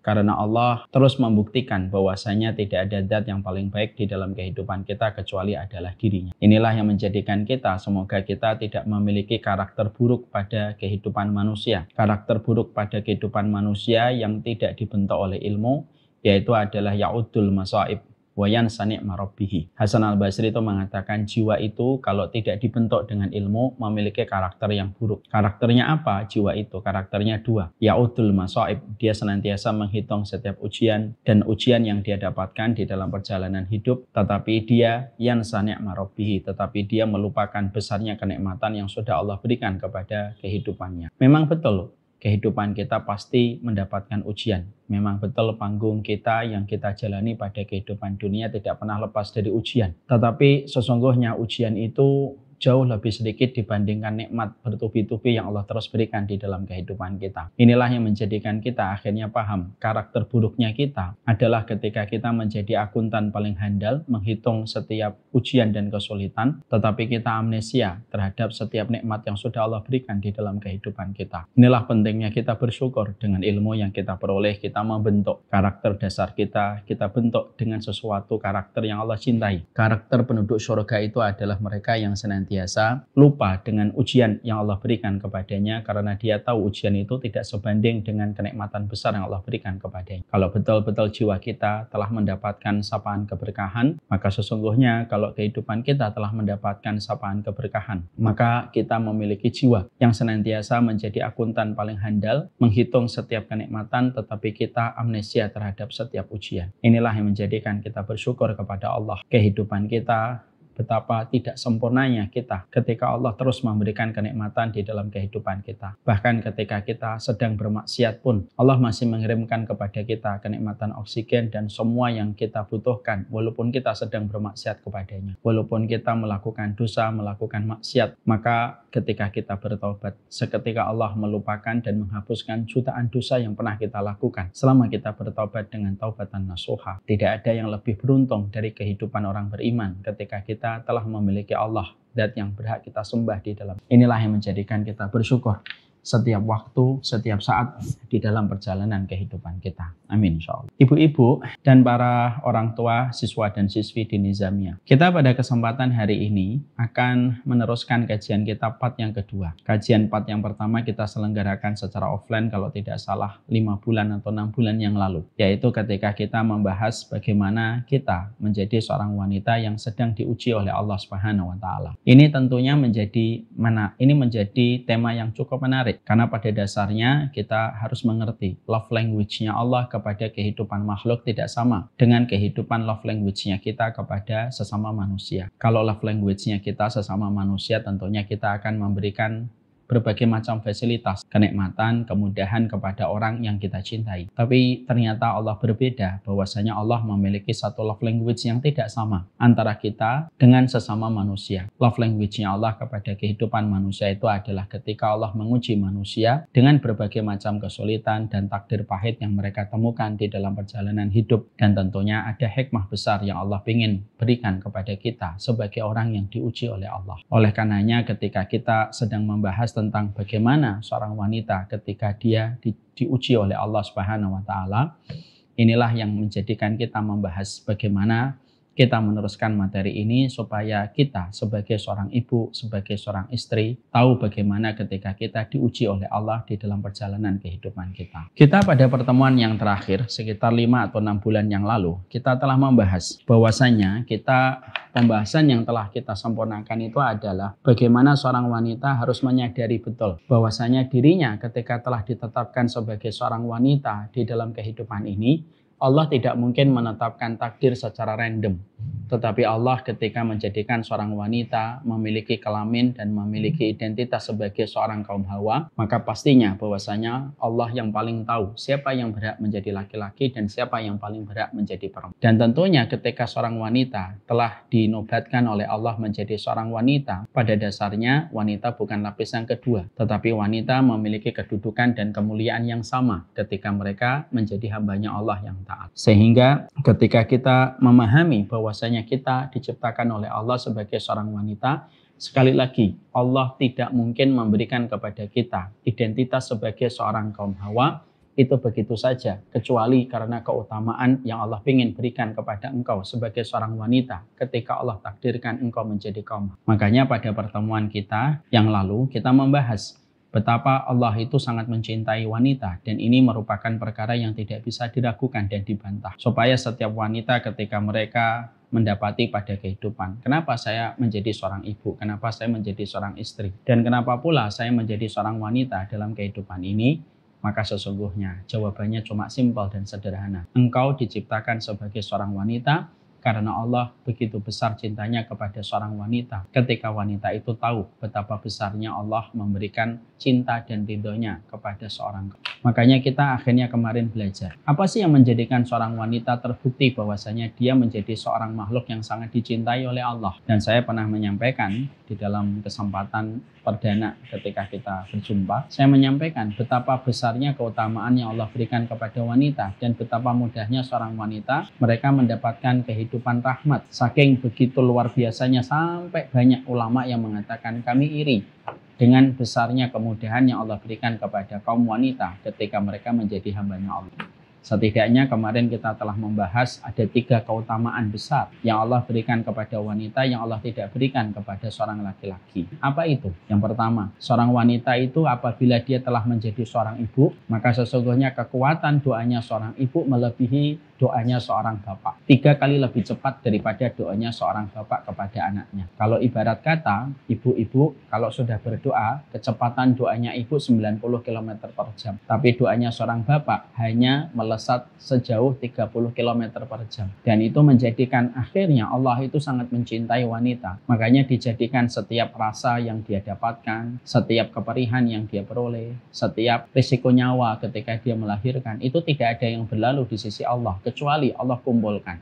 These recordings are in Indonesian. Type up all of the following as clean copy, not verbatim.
Karena Allah terus membuktikan bahwasanya tidak ada zat yang paling baik di dalam kehidupan kita kecuali adalah dirinya. Inilah yang menjadikan kita, semoga kita tidak memiliki karakter buruk pada kehidupan manusia. Karakter buruk pada kehidupan manusia yang tidak dibentuk oleh ilmu, yaitu adalah ya'udul masaib wa yansani' marabbihi. Hasan al-Basri itu mengatakan jiwa itu kalau tidak dibentuk dengan ilmu memiliki karakter yang buruk. Karakternya apa jiwa itu? Karakternya dua. Ya'udul masaib, dia senantiasa menghitung setiap ujian dan ujian yang dia dapatkan di dalam perjalanan hidup, tetapi dia yansani' marabbihi, tetapi dia melupakan besarnya kenikmatan yang sudah Allah berikan kepada kehidupannya. Memang betul kehidupan kita pasti mendapatkan ujian. Memang betul panggung kita yang kita jalani pada kehidupan dunia tidak pernah lepas dari ujian. Tetapi sesungguhnya ujian itu jauh lebih sedikit dibandingkan nikmat bertubi-tubi yang Allah terus berikan di dalam kehidupan kita. Inilah yang menjadikan kita akhirnya paham karakter buruknya kita adalah ketika kita menjadi akuntan paling handal, menghitung setiap ujian dan kesulitan, tetapi kita amnesia terhadap setiap nikmat yang sudah Allah berikan di dalam kehidupan kita. Inilah pentingnya kita bersyukur dengan ilmu yang kita peroleh, kita membentuk karakter dasar kita bentuk dengan sesuatu karakter yang Allah cintai. Karakter penduduk surga itu adalah mereka yang senantiasa lupa dengan ujian yang Allah berikan kepadanya karena dia tahu ujian itu tidak sebanding dengan kenikmatan besar yang Allah berikan kepadanya. Kalau betul-betul jiwa kita telah mendapatkan sapaan keberkahan, maka sesungguhnya kalau kehidupan kita telah mendapatkan sapaan keberkahan, maka kita memiliki jiwa yang senantiasa menjadi akuntan paling handal, menghitung setiap kenikmatan tetapi kita amnesia terhadap setiap ujian. Inilah yang menjadikan kita bersyukur kepada Allah. Kehidupan kita, betapa tidak sempurnanya kita ketika Allah terus memberikan kenikmatan di dalam kehidupan kita. Bahkan ketika kita sedang bermaksiat pun, Allah masih mengirimkan kepada kita kenikmatan oksigen dan semua yang kita butuhkan walaupun kita sedang bermaksiat kepadanya. Walaupun kita melakukan dosa, melakukan maksiat, maka ketika kita bertaubat, seketika Allah melupakan dan menghapuskan jutaan dosa yang pernah kita lakukan. Selama kita bertaubat dengan taubatan nasuha, tidak ada yang lebih beruntung dari kehidupan orang beriman ketika kita telah memiliki Allah, zat yang berhak kita sembah di dalam. Inilah yang menjadikan kita bersyukur setiap waktu, setiap saat di dalam perjalanan kehidupan kita. Amin insyaallah. Ibu-ibu dan para orang tua, siswa dan siswi di Nizamiyah, kita pada kesempatan hari ini akan meneruskan kajian kita part yang kedua. Kajian part yang pertama kita selenggarakan secara offline kalau tidak salah 5 bulan atau 6 bulan yang lalu, yaitu ketika kita membahas bagaimana kita menjadi seorang wanita yang sedang diuji oleh Allah Subhanahu wa taala. Ini tentunya menjadi tema yang cukup menarik. Karena pada dasarnya kita harus mengerti love language-nya Allah kepada kehidupan makhluk tidak sama dengan kehidupan love language-nya kita kepada sesama manusia. Kalau love language-nya kita sesama manusia, tentunya kita akan memberikan berbagai macam fasilitas, kenikmatan, kemudahan kepada orang yang kita cintai. Tapi ternyata Allah berbeda, bahwasanya Allah memiliki satu love language yang tidak sama antara kita dengan sesama manusia. Love language-nya Allah kepada kehidupan manusia itu adalah ketika Allah menguji manusia dengan berbagai macam kesulitan dan takdir pahit yang mereka temukan di dalam perjalanan hidup. Dan tentunya ada hikmah besar yang Allah ingin berikan kepada kita sebagai orang yang diuji oleh Allah. Oleh karenanya ketika kita sedang membahas tentang bagaimana seorang wanita ketika dia diuji oleh Allah Subhanahu wa taala, inilah yang menjadikan kita membahas bagaimana kita meneruskan materi ini supaya kita sebagai seorang ibu, sebagai seorang istri tahu bagaimana ketika kita diuji oleh Allah di dalam perjalanan kehidupan kita. Kita pada pertemuan yang terakhir sekitar 5 atau 6 bulan yang lalu, kita telah membahas bahwasanya pembahasan yang telah kita sempurnakan itu adalah bagaimana seorang wanita harus menyadari betul bahwasanya dirinya ketika telah ditetapkan sebagai seorang wanita di dalam kehidupan ini, Allah tidak mungkin menetapkan takdir secara random. Tetapi Allah ketika menjadikan seorang wanita memiliki kelamin dan memiliki identitas sebagai seorang kaum Hawa, maka pastinya bahwasanya Allah yang paling tahu siapa yang berhak menjadi laki-laki dan siapa yang paling berhak menjadi perempuan. Dan tentunya ketika seorang wanita telah dinobatkan oleh Allah menjadi seorang wanita, pada dasarnya wanita bukan lapisan kedua, tetapi wanita memiliki kedudukan dan kemuliaan yang sama ketika mereka menjadi hambanya Allah yang taat. Sehingga ketika kita memahami bahwasanya kita diciptakan oleh Allah sebagai seorang wanita, sekali lagi Allah tidak mungkin memberikan kepada kita identitas sebagai seorang kaum Hawa itu begitu saja, kecuali karena keutamaan yang Allah ingin berikan kepada engkau sebagai seorang wanita ketika Allah takdirkan engkau menjadi kaum. Makanya pada pertemuan kita yang lalu kita membahas betapa Allah itu sangat mencintai wanita, dan ini merupakan perkara yang tidak bisa diragukan dan dibantah. Supaya setiap wanita ketika mereka mendapati pada kehidupan, kenapa saya menjadi seorang ibu, kenapa saya menjadi seorang istri, dan kenapa pula saya menjadi seorang wanita dalam kehidupan ini, maka sesungguhnya jawabannya cuma simpel dan sederhana. Engkau diciptakan sebagai seorang wanita karena Allah begitu besar cintanya kepada seorang wanita. Ketika wanita itu tahu betapa besarnya Allah memberikan cinta dan ridhonya kepada seorang. Makanya kita akhirnya kemarin belajar. Apa sih yang menjadikan seorang wanita terbukti bahwasanya dia menjadi seorang makhluk yang sangat dicintai oleh Allah? Dan saya pernah menyampaikan di dalam kesempatan perdana ketika kita berjumpa, saya menyampaikan betapa besarnya keutamaan yang Allah berikan kepada wanita dan betapa mudahnya seorang wanita mereka mendapatkan kehidupan rahmat. Saking begitu luar biasanya sampai banyak ulama yang mengatakan kami iri dengan besarnya kemudahan yang Allah berikan kepada kaum wanita ketika mereka menjadi hamba-Nya Allah. Setidaknya kemarin kita telah membahas ada 3 keutamaan besar yang Allah berikan kepada wanita yang Allah tidak berikan kepada seorang laki-laki. Apa itu? Yang pertama, seorang wanita itu apabila dia telah menjadi seorang ibu, maka sesungguhnya kekuatan doanya seorang ibu melebihi doanya seorang bapak. 3 kali lebih cepat daripada doanya seorang bapak kepada anaknya. Kalau ibarat kata, ibu-ibu kalau sudah berdoa, kecepatan doanya ibu 90 km per jam. Tapi doanya seorang bapak hanya melesat sejauh 30 km per jam. Dan itu menjadikan akhirnya Allah itu sangat mencintai wanita. Makanya dijadikan setiap rasa yang dia dapatkan, setiap keperihan yang dia peroleh, setiap risiko nyawa ketika dia melahirkan, itu tidak ada yang berlalu di sisi Allah, kecuali Allah kumpulkan.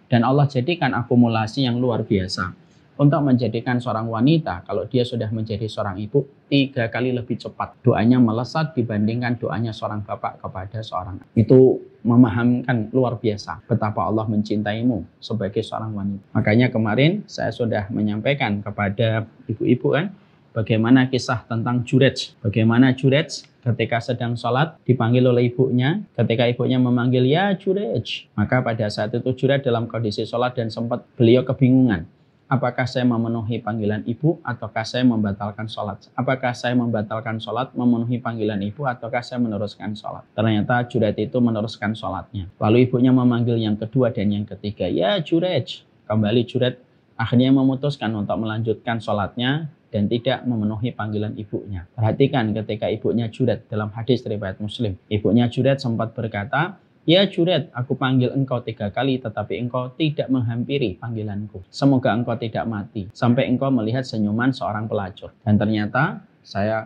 Dan Allah jadikan akumulasi yang luar biasa untuk menjadikan seorang wanita, kalau dia sudah menjadi seorang ibu, 3 kali lebih cepat doanya melesat dibandingkan doanya seorang bapak kepada seorang anak. Itu memahamkan luar biasa betapa Allah mencintaimu sebagai seorang wanita. Makanya kemarin saya sudah menyampaikan kepada ibu-ibu kan, bagaimana kisah tentang Jurej. Bagaimana Jurej ketika sedang sholat dipanggil oleh ibunya. Ketika ibunya memanggil, ya Jurej, maka pada saat itu Jurej dalam kondisi sholat dan sempat beliau kebingungan. Apakah saya memenuhi panggilan ibu ataukah saya membatalkan sholat? Apakah saya membatalkan sholat, memenuhi panggilan ibu, ataukah saya meneruskan sholat? Ternyata Jurej itu meneruskan sholatnya. Lalu ibunya memanggil yang kedua dan yang ketiga, ya Jurej. Kembali Jurej akhirnya memutuskan untuk melanjutkan sholatnya dan tidak memenuhi panggilan ibunya. Perhatikan ketika ibunya Jurej dalam hadis riwayat Muslim. Ibunya Jurej sempat berkata, ya Jurej, aku panggil engkau 3 kali tetapi engkau tidak menghampiri panggilanku. Semoga engkau tidak mati sampai engkau melihat senyuman seorang pelacur. Dan ternyata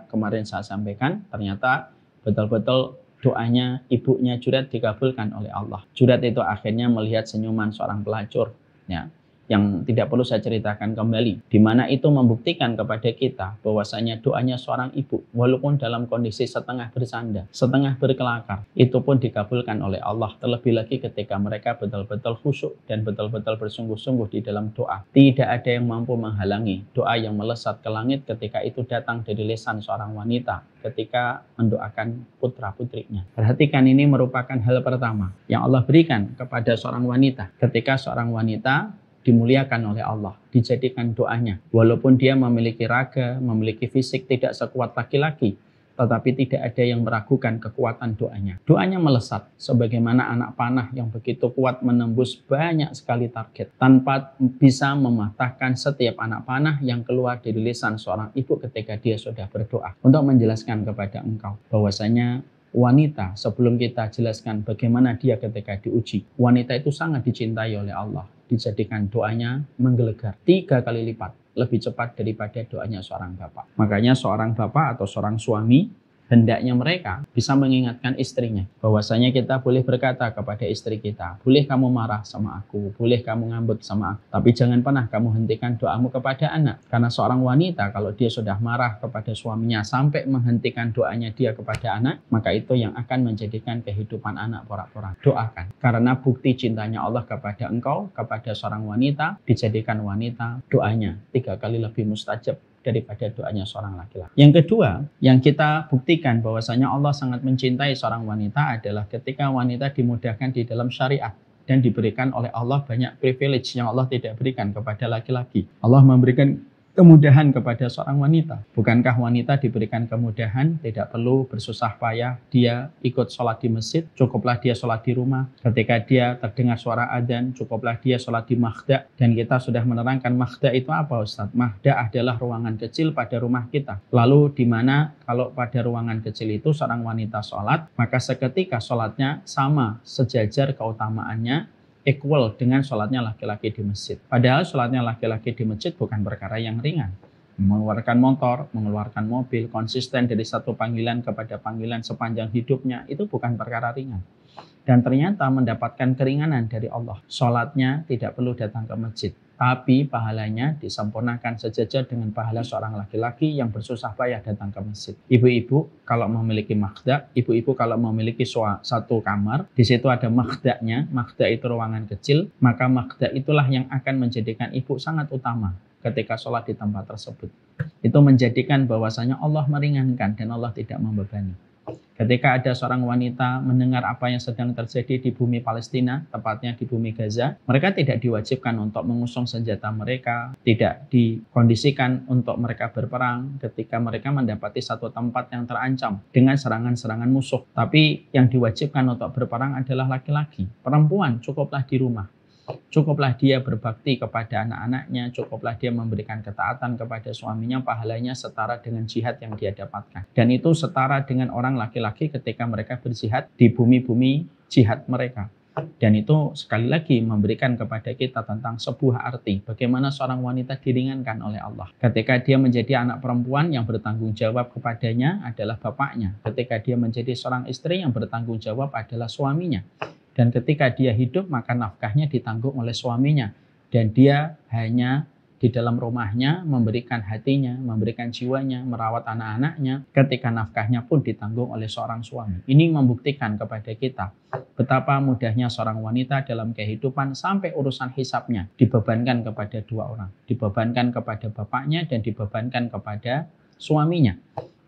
kemarin saya sampaikan, ternyata betul-betul doanya ibunya Jurej dikabulkan oleh Allah. Jurej itu akhirnya melihat senyuman seorang pelacur, ya, yang tidak perlu saya ceritakan kembali, di mana itu membuktikan kepada kita bahwasanya doanya seorang ibu walaupun dalam kondisi setengah bersandar, setengah berkelakar, itu pun dikabulkan oleh Allah. Terlebih lagi ketika mereka betul-betul khusyuk dan betul-betul bersungguh-sungguh di dalam doa. Tidak ada yang mampu menghalangi doa yang melesat ke langit ketika itu datang dari lisan seorang wanita ketika mendoakan putra-putrinya. Perhatikan, ini merupakan hal pertama yang Allah berikan kepada seorang wanita. Ketika seorang wanita dimuliakan oleh Allah, dijadikan doanya, walaupun dia memiliki raga, memiliki fisik tidak sekuat laki-laki, tetapi tidak ada yang meragukan kekuatan doanya. Doanya melesat sebagaimana anak panah yang begitu kuat menembus banyak sekali target tanpa bisa mematahkan setiap anak panah yang keluar dari lisan seorang ibu ketika dia sudah berdoa. Untuk menjelaskan kepada engkau bahwasanya wanita, sebelum kita jelaskan bagaimana dia ketika diuji, wanita itu sangat dicintai oleh Allah. Dijadikan doanya menggelegar 3 kali lipat lebih cepat daripada doanya seorang bapak. Makanya seorang bapak atau seorang suami hendaknya mereka bisa mengingatkan istrinya bahwasanya kita boleh berkata kepada istri kita, boleh kamu marah sama aku, boleh kamu ngambek sama aku, tapi jangan pernah kamu hentikan doamu kepada anak. Karena seorang wanita kalau dia sudah marah kepada suaminya sampai menghentikan doanya dia kepada anak, maka itu yang akan menjadikan kehidupan anak porak-porak. Doakan, karena bukti cintanya Allah kepada engkau, kepada seorang wanita, dijadikan wanita doanya 3 kali lebih mustajab daripada doanya seorang laki-laki. Yang kedua, yang kita buktikan bahwasanya Allah sangat mencintai seorang wanita adalah ketika wanita dimudahkan di dalam syariat dan diberikan oleh Allah banyak privilege yang Allah tidak berikan kepada laki-laki. Allah memberikan kemudahan kepada seorang wanita. Bukankah wanita diberikan kemudahan, tidak perlu bersusah payah dia ikut sholat di masjid, cukuplah dia sholat di rumah. Ketika dia terdengar suara adzan, cukuplah dia sholat di makhda. Dan kita sudah menerangkan makhda itu apa, Ustaz? Makhda adalah ruangan kecil pada rumah kita. Lalu di mana kalau pada ruangan kecil itu seorang wanita sholat, maka seketika sholatnya sama, sejajar keutamaannya, equal dengan sholatnya laki-laki di masjid. Padahal sholatnya laki-laki di masjid bukan perkara yang ringan. Mengeluarkan motor, mengeluarkan mobil, konsisten dari satu panggilan kepada panggilan sepanjang hidupnya, itu bukan perkara ringan. Dan ternyata mendapatkan keringanan dari Allah. Sholatnya tidak perlu datang ke masjid, tapi pahalanya disempurnakan sejajar dengan pahala seorang laki-laki yang bersusah payah datang ke masjid. Ibu-ibu kalau memiliki makhda, ibu-ibu kalau memiliki satu kamar, di situ ada makhdanya, makhda itu ruangan kecil, maka makhda itulah yang akan menjadikan ibu sangat utama ketika sholat di tempat tersebut. Itu menjadikan bahwasanya Allah meringankan dan Allah tidak membebani. Ketika ada seorang wanita mendengar apa yang sedang terjadi di bumi Palestina, tepatnya di bumi Gaza, mereka tidak diwajibkan untuk mengusung senjata mereka, tidak dikondisikan untuk mereka berperang ketika mereka mendapati satu tempat yang terancam dengan serangan-serangan musuh. Tapi yang diwajibkan untuk berperang adalah laki-laki. Perempuan cukuplah di rumah. Cukuplah dia berbakti kepada anak-anaknya, cukuplah dia memberikan ketaatan kepada suaminya, pahalanya setara dengan jihad yang dia dapatkan. Dan itu setara dengan orang laki-laki ketika mereka berjihad di bumi-bumi jihad mereka. Dan itu sekali lagi memberikan kepada kita tentang sebuah arti bagaimana seorang wanita diringankan oleh Allah. Ketika dia menjadi anak perempuan, yang bertanggung jawab kepadanya adalah bapaknya. Ketika dia menjadi seorang istri, yang bertanggung jawab adalah suaminya. Dan ketika dia hidup, maka nafkahnya ditanggung oleh suaminya. Dan dia hanya di dalam rumahnya memberikan hatinya, memberikan jiwanya, merawat anak-anaknya. Ketika nafkahnya pun ditanggung oleh seorang suami. Ini membuktikan kepada kita betapa mudahnya seorang wanita dalam kehidupan sampai urusan hisabnya dibebankan kepada dua orang. Dibebankan kepada bapaknya dan dibebankan kepada suaminya.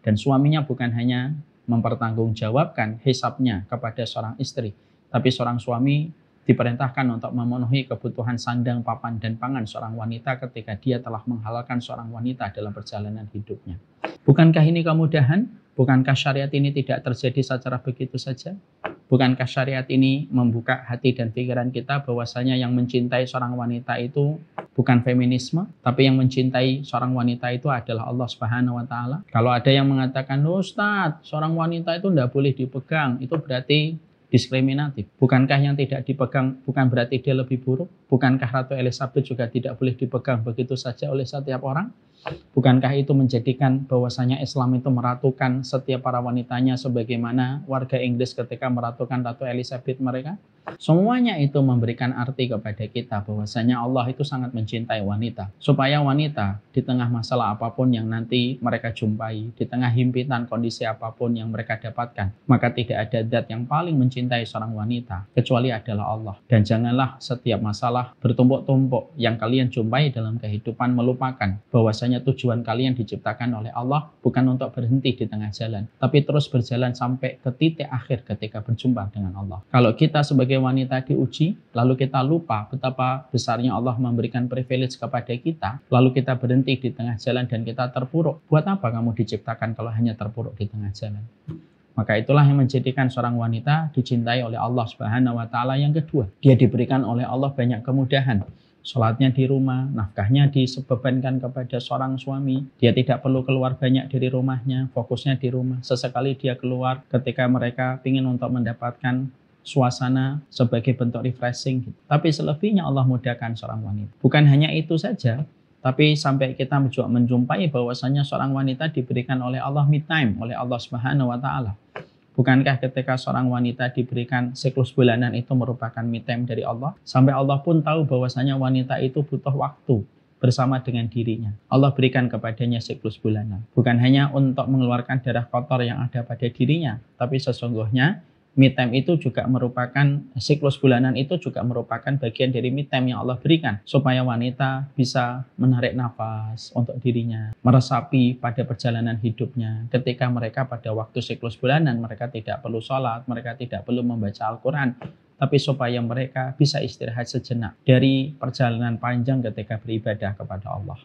Dan suaminya bukan hanya mempertanggungjawabkan hisabnya kepada seorang istri, tapi seorang suami diperintahkan untuk memenuhi kebutuhan sandang, papan, dan pangan seorang wanita ketika dia telah menghalalkan seorang wanita dalam perjalanan hidupnya. Bukankah ini kemudahan? Bukankah syariat ini tidak terjadi secara begitu saja? Bukankah syariat ini membuka hati dan pikiran kita bahwasanya yang mencintai seorang wanita itu bukan feminisme, tapi yang mencintai seorang wanita itu adalah Allah Subhanahu wa Ta'ala? Kalau ada yang mengatakan, Ustadz, seorang wanita itu tidak boleh dipegang, itu berarti diskriminatif. Bukankah yang tidak dipegang bukan berarti dia lebih buruk? Bukankah Ratu Elizabeth juga tidak boleh dipegang begitu saja oleh setiap orang? Bukankah itu menjadikan bahwasanya Islam itu meratukan setiap para wanitanya sebagaimana warga Inggris ketika meratukan Ratu Elizabeth mereka? Semuanya itu memberikan arti kepada kita bahwasanya Allah itu sangat mencintai wanita. Supaya wanita di tengah masalah apapun yang nanti mereka jumpai, di tengah himpitan kondisi apapun yang mereka dapatkan, maka tidak ada zat yang paling mencintai seorang wanita kecuali adalah Allah. Dan janganlah setiap masalah bertumpuk-tumpuk yang kalian jumpai dalam kehidupan melupakan bahwasanya tujuan kalian diciptakan oleh Allah bukan untuk berhenti di tengah jalan, tapi terus berjalan sampai ke titik akhir ketika berjumpa dengan Allah. Kalau kita sebagai wanita diuji, lalu kita lupa betapa besarnya Allah memberikan privilege kepada kita, lalu kita berhenti di tengah jalan dan kita terpuruk. Buat apa kamu diciptakan kalau hanya terpuruk di tengah jalan? Maka itulah yang menjadikan seorang wanita dicintai oleh Allah Subhanahu wa Ta'ala. Yang kedua, dia diberikan oleh Allah banyak kemudahan. Sholatnya di rumah, nafkahnya dibebankan kepada seorang suami. Dia tidak perlu keluar banyak dari rumahnya, fokusnya di rumah. Sesekali dia keluar ketika mereka ingin untuk mendapatkan suasana sebagai bentuk refreshing. Tapi selebihnya Allah mudahkan seorang wanita. Bukan hanya itu saja, tapi sampai kita juga menjumpai bahwasanya seorang wanita diberikan oleh Allah me time, oleh Allah Subhanahu wa Ta'ala. Bukankah ketika seorang wanita diberikan siklus bulanan itu merupakan me time dari Allah? Sampai Allah pun tahu bahwasanya wanita itu butuh waktu bersama dengan dirinya. Allah berikan kepadanya siklus bulanan. Bukan hanya untuk mengeluarkan darah kotor yang ada pada dirinya, tapi sesungguhnya Me time itu juga merupakan, siklus bulanan itu juga merupakan bagian dari me time yang Allah berikan. Supaya wanita bisa menarik nafas untuk dirinya, meresapi pada perjalanan hidupnya. Ketika mereka pada waktu siklus bulanan, mereka tidak perlu sholat, mereka tidak perlu membaca Al-Quran. Tapi supaya mereka bisa istirahat sejenak dari perjalanan panjang ketika beribadah kepada Allah.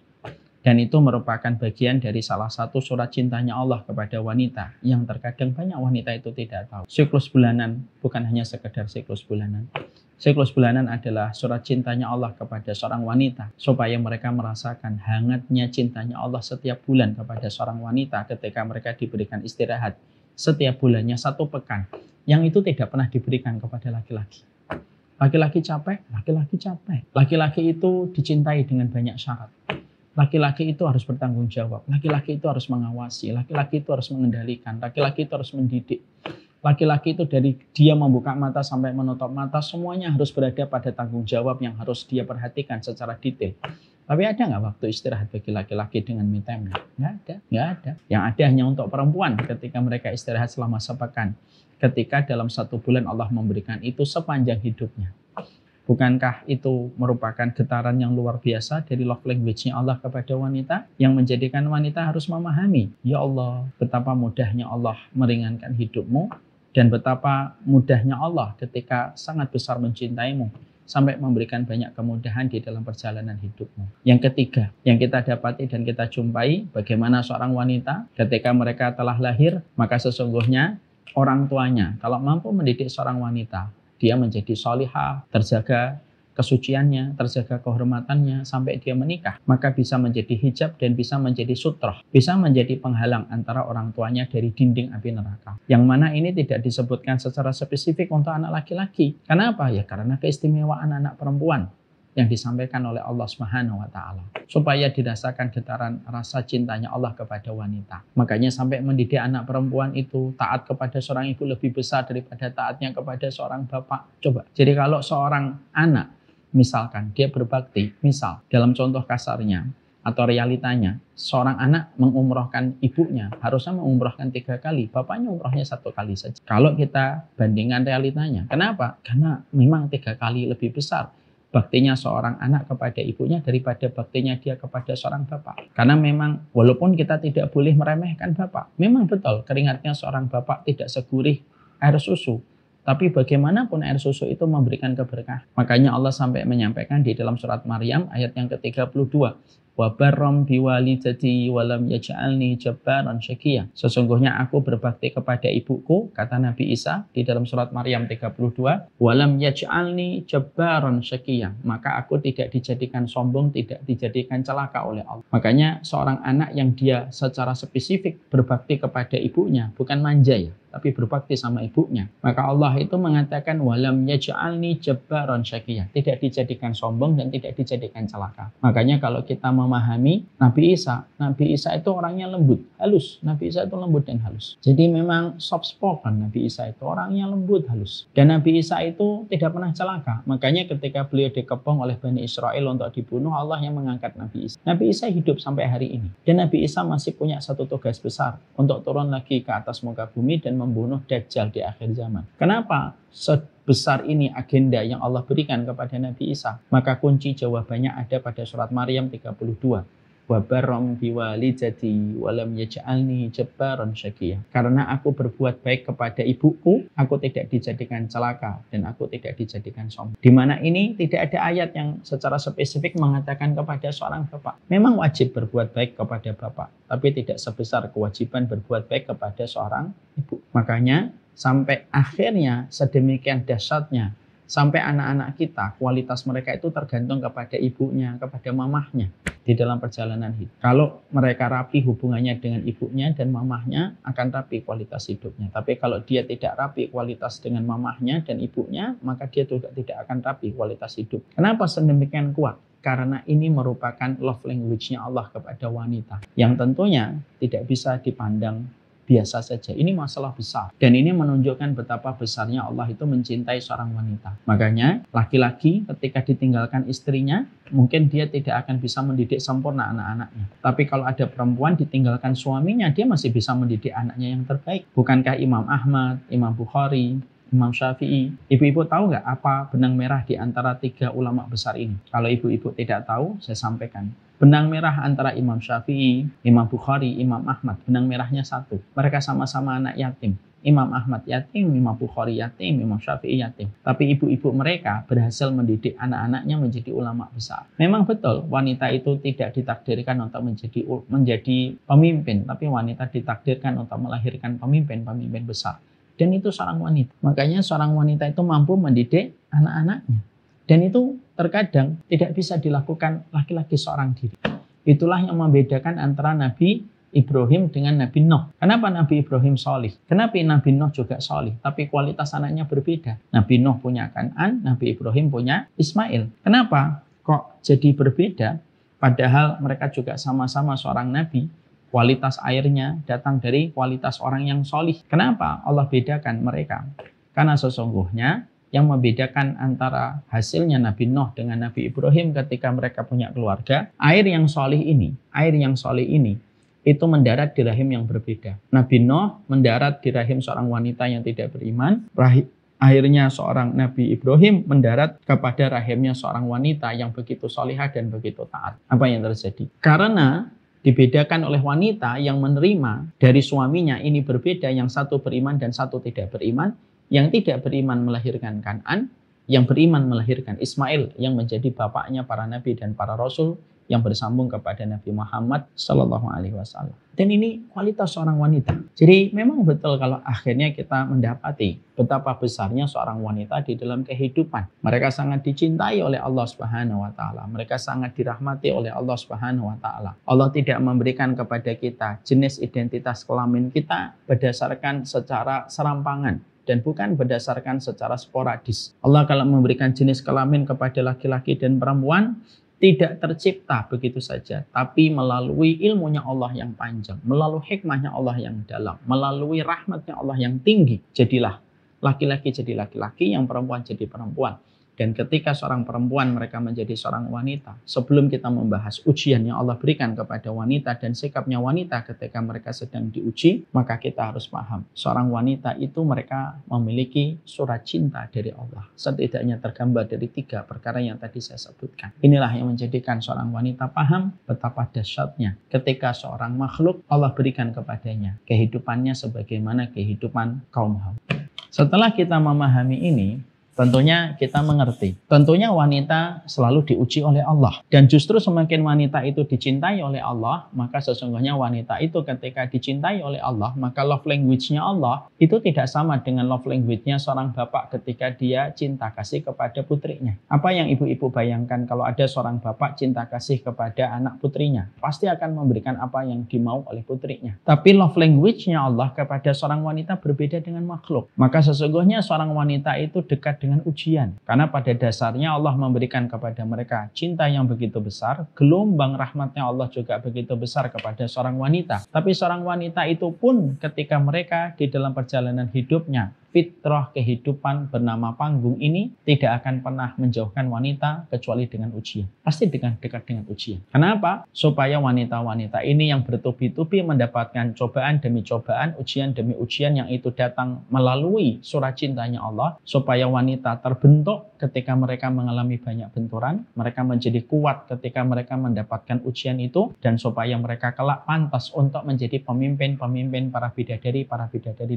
Dan itu merupakan bagian dari salah satu surat cintanya Allah kepada wanita yang terkadang banyak wanita itu tidak tahu. Siklus bulanan bukan hanya sekedar siklus bulanan. Siklus bulanan adalah surat cintanya Allah kepada seorang wanita supaya mereka merasakan hangatnya cintanya Allah setiap bulan kepada seorang wanita ketika mereka diberikan istirahat setiap bulannya 1 pekan, yang itu tidak pernah diberikan kepada laki-laki. Laki-laki capek, laki-laki capek. Laki-laki itu dicintai dengan banyak syarat. Laki-laki itu harus bertanggung jawab, laki-laki itu harus mengawasi, laki-laki itu harus mengendalikan, laki-laki itu harus mendidik. Laki-laki itu dari dia membuka mata sampai menutup mata, semuanya harus berada pada tanggung jawab yang harus dia perhatikan secara detail. Tapi ada nggak waktu istirahat bagi laki-laki dengan me time-nya? Nggak ada. Yang ada hanya untuk perempuan ketika mereka istirahat selama sepekan. Ketika dalam 1 bulan Allah memberikan itu sepanjang hidupnya. Bukankah itu merupakan getaran yang luar biasa dari love language-nya Allah kepada wanita yang menjadikan wanita harus memahami, ya Allah, betapa mudahnya Allah meringankan hidupmu dan betapa mudahnya Allah ketika sangat besar mencintaimu sampai memberikan banyak kemudahan di dalam perjalanan hidupmu. Yang ketiga, yang kita dapati dan kita jumpai, bagaimana seorang wanita ketika mereka telah lahir, maka sesungguhnya orang tuanya kalau mampu mendidik seorang wanita, dia menjadi sholihah, terjaga kesuciannya, terjaga kehormatannya sampai dia menikah, maka bisa menjadi hijab dan bisa menjadi sutroh, bisa menjadi penghalang antara orang tuanya dari dinding api neraka. Yang mana ini tidak disebutkan secara spesifik untuk anak laki-laki. Kenapa? Ya karena keistimewaan anak perempuan yang disampaikan oleh Allah Subhanahu wa taala supaya dirasakan getaran rasa cintanya Allah kepada wanita. Makanya sampai mendidik anak perempuan itu taat kepada seorang ibu lebih besar daripada taatnya kepada seorang bapak. Coba. Jadi kalau seorang anak misalkan dia berbakti, misal dalam contoh kasarnya atau realitanya, seorang anak mengumrohkan ibunya harusnya mengumrohkan 3 kali, bapaknya umrohnya 1 kali saja. Kalau kita bandingkan realitanya, kenapa? Karena memang 3 kali lebih besar baktinya seorang anak kepada ibunya daripada baktinya dia kepada seorang bapak. Karena memang walaupun kita tidak boleh meremehkan bapak, memang betul keringatnya seorang bapak tidak segurih air susu. Tapi bagaimanapun air susu itu memberikan keberkahan. Makanya Allah sampai menyampaikan di dalam surat Maryam ayat yang ke-32. Wa barram biwalidati wa lam yaj'alni jabbaran syaqiyya. Sesungguhnya aku berbakti kepada ibuku, kata Nabi Isa di dalam surat Maryam 32, wa lam yaj'alni jabbaran syaqiyya. Maka aku tidak dijadikan sombong, tidak dijadikan celaka oleh Allah. Makanya seorang anak yang dia secara spesifik berbakti kepada ibunya, bukan manja ya, tapi berbakti sama ibunya. Maka Allah itu mengatakan walam yaj'alni jabbaran syaqiyya, tidak dijadikan sombong dan tidak dijadikan celaka. Makanya kalau kita memahami Nabi Isa itu orangnya lembut, halus. Nabi Isa itu lembut dan halus. Jadi memang soft spoken Nabi Isa itu orangnya lembut, halus. Dan Nabi Isa itu tidak pernah celaka. Makanya ketika beliau dikepung oleh Bani Israel untuk dibunuh, Allah yang mengangkat Nabi Isa. Nabi Isa hidup sampai hari ini. Dan Nabi Isa masih punya satu tugas besar untuk turun lagi ke atas muka bumi dan membunuh Dajjal di akhir zaman. Kenapa sebesar ini agenda yang Allah berikan kepada Nabi Isa? Maka kunci jawabannya ada pada surat Maryam 32. Wa barram biwalidati wa lam yaj'alni jabbaran syaqiyya. Karena aku berbuat baik kepada ibuku, aku tidak dijadikan celaka dan aku tidak dijadikan sombong. Di mana ini tidak ada ayat yang secara spesifik mengatakan kepada seorang bapak. Memang wajib berbuat baik kepada bapak, tapi tidak sebesar kewajiban berbuat baik kepada seorang ibu. Makanya sampai akhirnya sedemikian dahsyatnya, sampai anak-anak kita kualitas mereka itu tergantung kepada ibunya, kepada mamahnya di dalam perjalanan hidup. Kalau mereka rapi hubungannya dengan ibunya dan mamahnya, akan rapi kualitas hidupnya. Tapi kalau dia tidak rapi kualitas dengan mamahnya dan ibunya, maka dia juga tidak akan rapi kualitas hidup. Kenapa sedemikian kuat? Karena ini merupakan love language-nya Allah kepada wanita, yang tentunya tidak bisa dipandang biasa saja. Ini masalah besar. Dan ini menunjukkan betapa besarnya Allah itu mencintai seorang wanita. Makanya laki-laki ketika ditinggalkan istrinya, mungkin dia tidak akan bisa mendidik sempurna anak-anaknya. Tapi kalau ada perempuan ditinggalkan suaminya, dia masih bisa mendidik anaknya yang terbaik. Bukankah Imam Ahmad, Imam Bukhari, Imam Syafi'i. Ibu-ibu tahu nggak apa benang merah di antara 3 ulama besar ini? Kalau ibu-ibu tidak tahu, saya sampaikan. Benang merah antara Imam Syafi'i, Imam Bukhari, Imam Ahmad, benang merahnya satu. Mereka sama-sama anak yatim. Imam Ahmad yatim, Imam Bukhari yatim, Imam Syafi'i yatim. Tapi ibu-ibu mereka berhasil mendidik anak-anaknya menjadi ulama besar. Memang betul, wanita itu tidak ditakdirkan untuk menjadi pemimpin, tapi wanita ditakdirkan untuk melahirkan pemimpin-pemimpin besar. Dan itu seorang wanita. Makanya seorang wanita itu mampu mendidik anak-anaknya. Dan itu terkadang tidak bisa dilakukan laki-laki seorang diri. Itulah yang membedakan antara Nabi Ibrahim dengan Nabi Nuh. Kenapa Nabi Ibrahim solih? Kenapa Nabi Nuh juga solih? Tapi kualitas anaknya berbeda. Nabi Nuh punya Kan'an, Nabi Ibrahim punya Ismail. Kenapa kok jadi berbeda? Padahal mereka juga sama-sama seorang nabi. Kualitas airnya datang dari kualitas orang yang solih. Kenapa Allah bedakan mereka? Karena sesungguhnya yang membedakan antara hasilnya Nabi Nuh dengan Nabi Ibrahim ketika mereka punya keluarga, air yang solih ini itu mendarat di rahim yang berbeda. Nabi Nuh mendarat di rahim seorang wanita yang tidak beriman. Akhirnya seorang Nabi Ibrahim mendarat kepada rahimnya seorang wanita yang begitu solihah dan begitu taat. Apa yang terjadi? Karena dibedakan oleh wanita yang menerima dari suaminya ini berbeda, yang satu beriman dan satu tidak beriman. Yang tidak beriman melahirkan Kan'an, yang beriman melahirkan Ismail yang menjadi bapaknya para nabi dan para rasul yang bersambung kepada Nabi Muhammad Sallallahu Alaihi Wasallam. Dan ini kualitas seorang wanita. Jadi memang betul kalau akhirnya kita mendapati betapa besarnya seorang wanita di dalam kehidupan. Mereka sangat dicintai oleh Allah Subhanahu Wa Taala. Mereka sangat dirahmati oleh Allah Subhanahu Wa Taala. Allah tidak memberikan kepada kita jenis identitas kelamin kita berdasarkan secara serampangan. Dan bukan berdasarkan secara sporadis. Allah kalau memberikan jenis kelamin kepada laki-laki dan perempuan, tidak tercipta begitu saja, tapi melalui ilmunya Allah yang panjang, melalui hikmahnya Allah yang dalam, melalui rahmatnya Allah yang tinggi. Jadilah laki-laki jadi laki-laki, yang perempuan jadi perempuan. Dan ketika seorang perempuan mereka menjadi seorang wanita, sebelum kita membahas ujian yang Allah berikan kepada wanita dan sikapnya wanita ketika mereka sedang diuji, maka kita harus paham, seorang wanita itu mereka memiliki surat cinta dari Allah. Setidaknya tergambar dari 3 perkara yang tadi saya sebutkan. Inilah yang menjadikan seorang wanita paham betapa dahsyatnya ketika seorang makhluk Allah berikan kepadanya kehidupannya sebagaimana kehidupan kaum Hawa. Setelah kita memahami ini, tentunya kita mengerti. Tentunya wanita selalu diuji oleh Allah. Dan justru semakin wanita itu dicintai oleh Allah, maka sesungguhnya wanita itu ketika dicintai oleh Allah, maka love language-nya Allah itu tidak sama dengan love language-nya seorang bapak ketika dia cinta kasih kepada putrinya. Apa yang ibu-ibu bayangkan kalau ada seorang bapak cinta kasih kepada anak putrinya? Pasti akan memberikan apa yang dimau oleh putrinya. Tapi love language-nya Allah kepada seorang wanita berbeda dengan makhluk. Maka sesungguhnya seorang wanita itu dekat dengan ujian. Karena pada dasarnya Allah memberikan kepada mereka cinta yang begitu besar, gelombang rahmatnya Allah juga begitu besar kepada seorang wanita. Tapi seorang wanita itu pun ketika mereka di dalam perjalanan hidupnya, fitrah kehidupan bernama panggung ini tidak akan pernah menjauhkan wanita kecuali dengan ujian. Pasti dekat dengan ujian. Kenapa? Supaya wanita-wanita ini yang bertubi-tubi mendapatkan cobaan demi cobaan, ujian demi ujian yang itu datang melalui surat cintanya Allah, supaya wanita terbentuk ketika mereka mengalami banyak benturan, mereka menjadi kuat ketika mereka mendapatkan ujian itu, dan supaya mereka kelak pantas untuk menjadi pemimpin-pemimpin para bidadari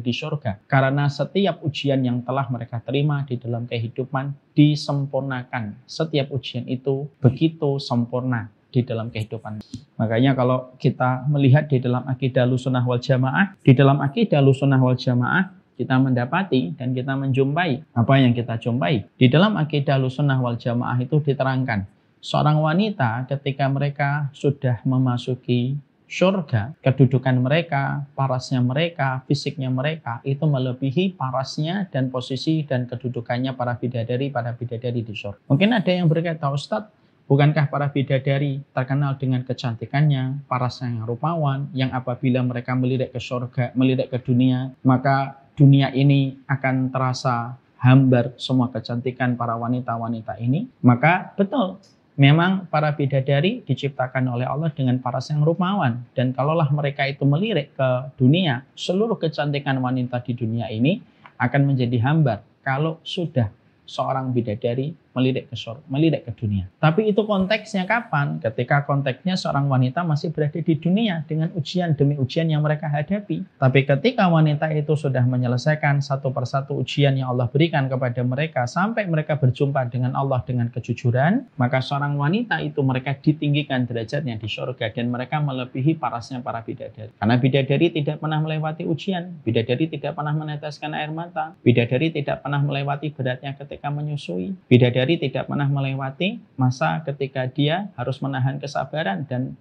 di surga. Karena setiap ujian yang telah mereka terima di dalam kehidupan disempurnakan. Setiap ujian itu begitu sempurna di dalam kehidupan. Makanya kalau kita melihat di dalam akidah Ahlussunnah wal Jamaah, di dalam akidah Ahlussunnah wal Jamaah kita mendapati dan kita menjumpai apa yang kita jumpai. Di dalam akidah Ahlussunnah wal Jamaah itu diterangkan, seorang wanita ketika mereka sudah memasuki surga, kedudukan mereka, parasnya mereka, fisiknya mereka itu melebihi parasnya dan posisi dan kedudukannya para bidadari di surga. Mungkin ada yang berkata, Ustadz, bukankah para bidadari terkenal dengan kecantikannya, parasnya yang rupawan, yang apabila mereka melirik ke surga, melirik ke dunia, maka dunia ini akan terasa hambar semua kecantikan para wanita-wanita ini? Maka betul, memang para bidadari diciptakan oleh Allah dengan paras yang rupawan. Dan kalaulah mereka itu melirik ke dunia, seluruh kecantikan wanita di dunia ini akan menjadi hambar kalau sudah seorang bidadari melirik ke dunia. Tapi itu konteksnya kapan? Ketika konteksnya seorang wanita masih berada di dunia dengan ujian demi ujian yang mereka hadapi. Tapi ketika wanita itu sudah menyelesaikan satu persatu ujian yang Allah berikan kepada mereka sampai mereka berjumpa dengan Allah dengan kejujuran, maka seorang wanita itu mereka ditinggikan derajatnya di surga dan mereka melebihi parasnya para bidadari. Karena bidadari tidak pernah melewati ujian, bidadari tidak pernah meneteskan air mata, bidadari tidak pernah melewati beratnya ketika menyusui, bidadari tidak pernah melewati masa ketika dia harus menahan kesabaran dan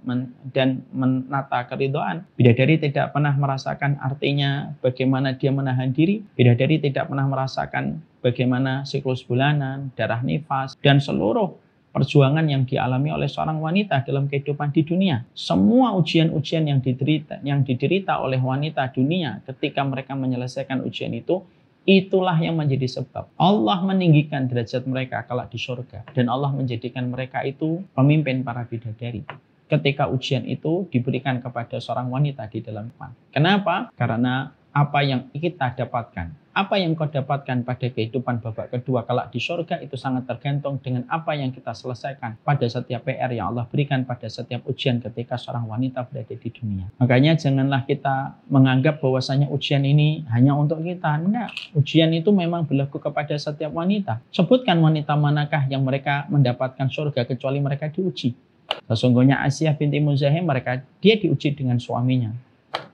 menata keridhaan. Bidadari tidak pernah merasakan artinya bagaimana dia menahan diri. Bidadari tidak pernah merasakan bagaimana siklus bulanan, darah nifas, dan seluruh perjuangan yang dialami oleh seorang wanita dalam kehidupan di dunia. Semua ujian-ujian yang diderita oleh wanita dunia ketika mereka menyelesaikan ujian itu, itulah yang menjadi sebab Allah meninggikan derajat mereka kelak di surga. Dan Allah menjadikan mereka itu pemimpin para bidadari. Ketika ujian itu diberikan kepada seorang wanita di dalam Quran. Kenapa? Karena apa yang kita dapatkan, apa yang kau dapatkan pada kehidupan babak kedua kelak di surga itu sangat tergantung dengan apa yang kita selesaikan pada setiap PR yang Allah berikan pada setiap ujian ketika seorang wanita berada di dunia. Makanya janganlah kita menganggap bahwasanya ujian ini hanya untuk kita. Enggak, ujian itu memang berlaku kepada setiap wanita. Sebutkan wanita manakah yang mereka mendapatkan surga kecuali mereka diuji. Sesungguhnya Asiyah binti Muzahim dia diuji dengan suaminya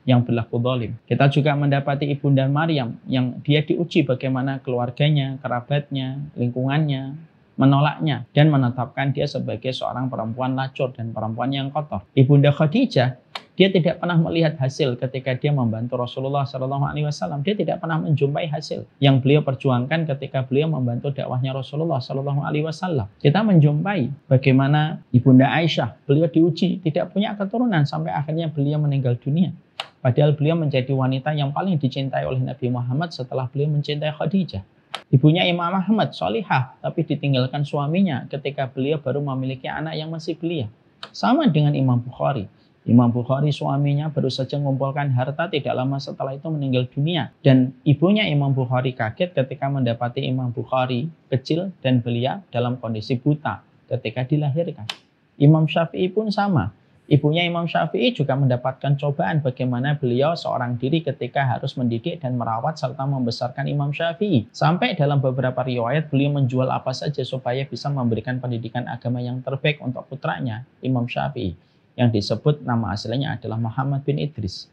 yang berlaku zalim. Kita juga mendapati Ibunda Maryam yang dia diuji bagaimana keluarganya, kerabatnya, lingkungannya menolaknya dan menetapkan dia sebagai seorang perempuan lacur dan perempuan yang kotor. Ibunda Khadijah, dia tidak pernah melihat hasil ketika dia membantu Rasulullah SAW. Dia tidak pernah menjumpai hasil yang beliau perjuangkan ketika beliau membantu dakwahnya Rasulullah SAW. Kita menjumpai bagaimana Ibunda Aisyah, beliau diuji, tidak punya keturunan sampai akhirnya beliau meninggal dunia. Padahal beliau menjadi wanita yang paling dicintai oleh Nabi Muhammad setelah beliau mencintai Khadijah. Ibunya Imam Ahmad, solihah, tapi ditinggalkan suaminya ketika beliau baru memiliki anak yang masih belia. Sama dengan Imam Bukhari. Imam Bukhari suaminya baru saja mengumpulkan harta, tidak lama setelah itu meninggal dunia. Dan ibunya Imam Bukhari kaget ketika mendapati Imam Bukhari kecil dan belia dalam kondisi buta ketika dilahirkan. Imam Syafi'i pun sama. Ibunya Imam Syafi'i juga mendapatkan cobaan bagaimana beliau seorang diri ketika harus mendidik dan merawat serta membesarkan Imam Syafi'i. Sampai dalam beberapa riwayat beliau menjual apa saja supaya bisa memberikan pendidikan agama yang terbaik untuk putranya Imam Syafi'i. Yang disebut nama aslinya adalah Muhammad bin Idris.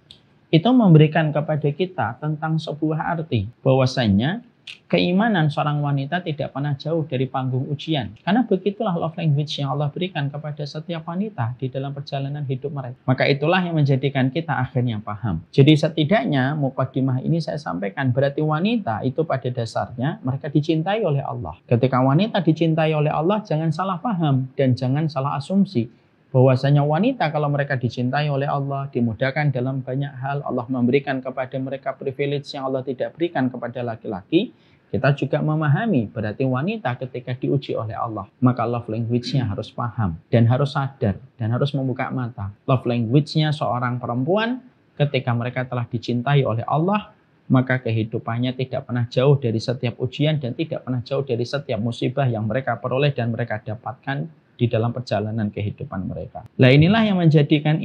Itu memberikan kepada kita tentang sebuah arti bahwasanya keimanan seorang wanita tidak pernah jauh dari panggung ujian. Karena begitulah love language yang Allah berikan kepada setiap wanita di dalam perjalanan hidup mereka. Maka itulah yang menjadikan kita akhirnya paham. Jadi setidaknya mukadimah ini saya sampaikan berarti wanita itu pada dasarnya mereka dicintai oleh Allah. Ketika wanita dicintai oleh Allah, jangan salah paham dan jangan salah asumsi bahwasanya wanita kalau mereka dicintai oleh Allah, dimudahkan dalam banyak hal, Allah memberikan kepada mereka privilege yang Allah tidak berikan kepada laki-laki. Kita juga memahami berarti wanita ketika diuji oleh Allah, maka love language-nya harus paham dan harus sadar dan harus membuka mata. Love language-nya seorang perempuan ketika mereka telah dicintai oleh Allah, maka kehidupannya tidak pernah jauh dari setiap ujian dan tidak pernah jauh dari setiap musibah yang mereka peroleh dan mereka dapatkan di dalam perjalanan kehidupan mereka. Nah inilah yang menjadikan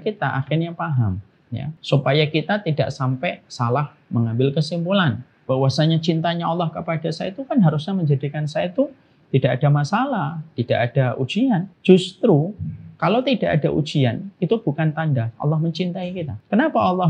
kita akhirnya paham, ya, supaya kita tidak sampai salah mengambil kesimpulan bahwasanya cintanya Allah kepada saya itu kan harusnya menjadikan saya itu tidak ada masalah, tidak ada ujian. Justru kalau tidak ada ujian itu bukan tanda Allah mencintai kita. Kenapa Allah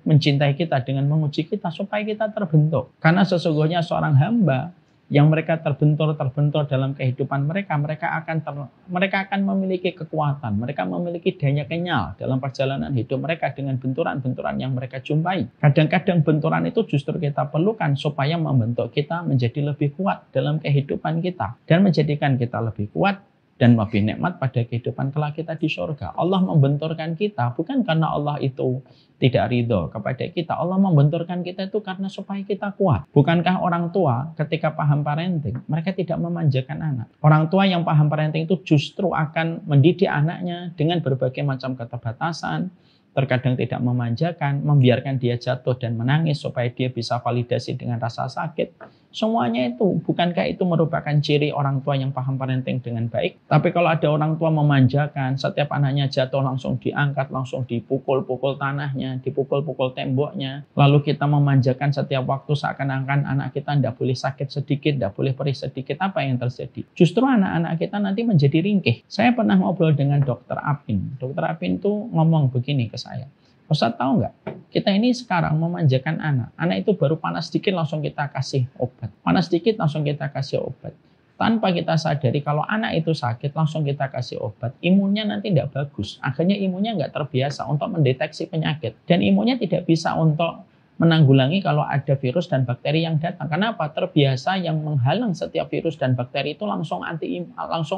mencintai kita dengan menguji kita? Supaya kita terbentuk. Karena sesungguhnya seorang hamba yang mereka terbentur dalam kehidupan mereka akan memiliki kekuatan, mereka memiliki daya kenyal dalam perjalanan hidup mereka dengan benturan-benturan yang mereka jumpai. Kadang-kadang benturan itu justru kita perlukan supaya membentuk kita menjadi lebih kuat dalam kehidupan kita dan menjadikan kita lebih kuat dan lebih nikmat pada kehidupan kelak kita di surga. Allah membenturkan kita bukan karena Allah itu tidak ridho kepada kita. Allah membenturkan kita itu karena supaya kita kuat. Bukankah orang tua ketika paham parenting, mereka tidak memanjakan anak. Orang tua yang paham parenting itu justru akan mendidik anaknya dengan berbagai macam keterbatasan, terkadang tidak memanjakan, membiarkan dia jatuh dan menangis supaya dia bisa validasi dengan rasa sakit. Semuanya itu, bukankah itu merupakan ciri orang tua yang paham parenting dengan baik? Tapi kalau ada orang tua memanjakan, setiap anaknya jatuh langsung diangkat, langsung dipukul-pukul tanahnya, dipukul-pukul temboknya, lalu kita memanjakan setiap waktu seakan-akan anak kita tidak boleh sakit sedikit, tidak boleh perih sedikit, apa yang terjadi? Justru anak-anak kita nanti menjadi ringkih. Saya pernah ngobrol dengan Dokter Apin. Dokter Apin tuh ngomong begini ke saya, Ustadz tahu nggak, kita ini sekarang memanjakan anak itu baru panas sedikit langsung kita kasih obat, panas sedikit langsung kita kasih obat, tanpa kita sadari kalau anak itu sakit langsung kita kasih obat, imunnya nanti tidak bagus, akhirnya imunnya nggak terbiasa untuk mendeteksi penyakit, dan imunnya tidak bisa untuk menanggulangi kalau ada virus dan bakteri yang datang. Kenapa? Terbiasa yang menghalang setiap virus dan bakteri itu langsung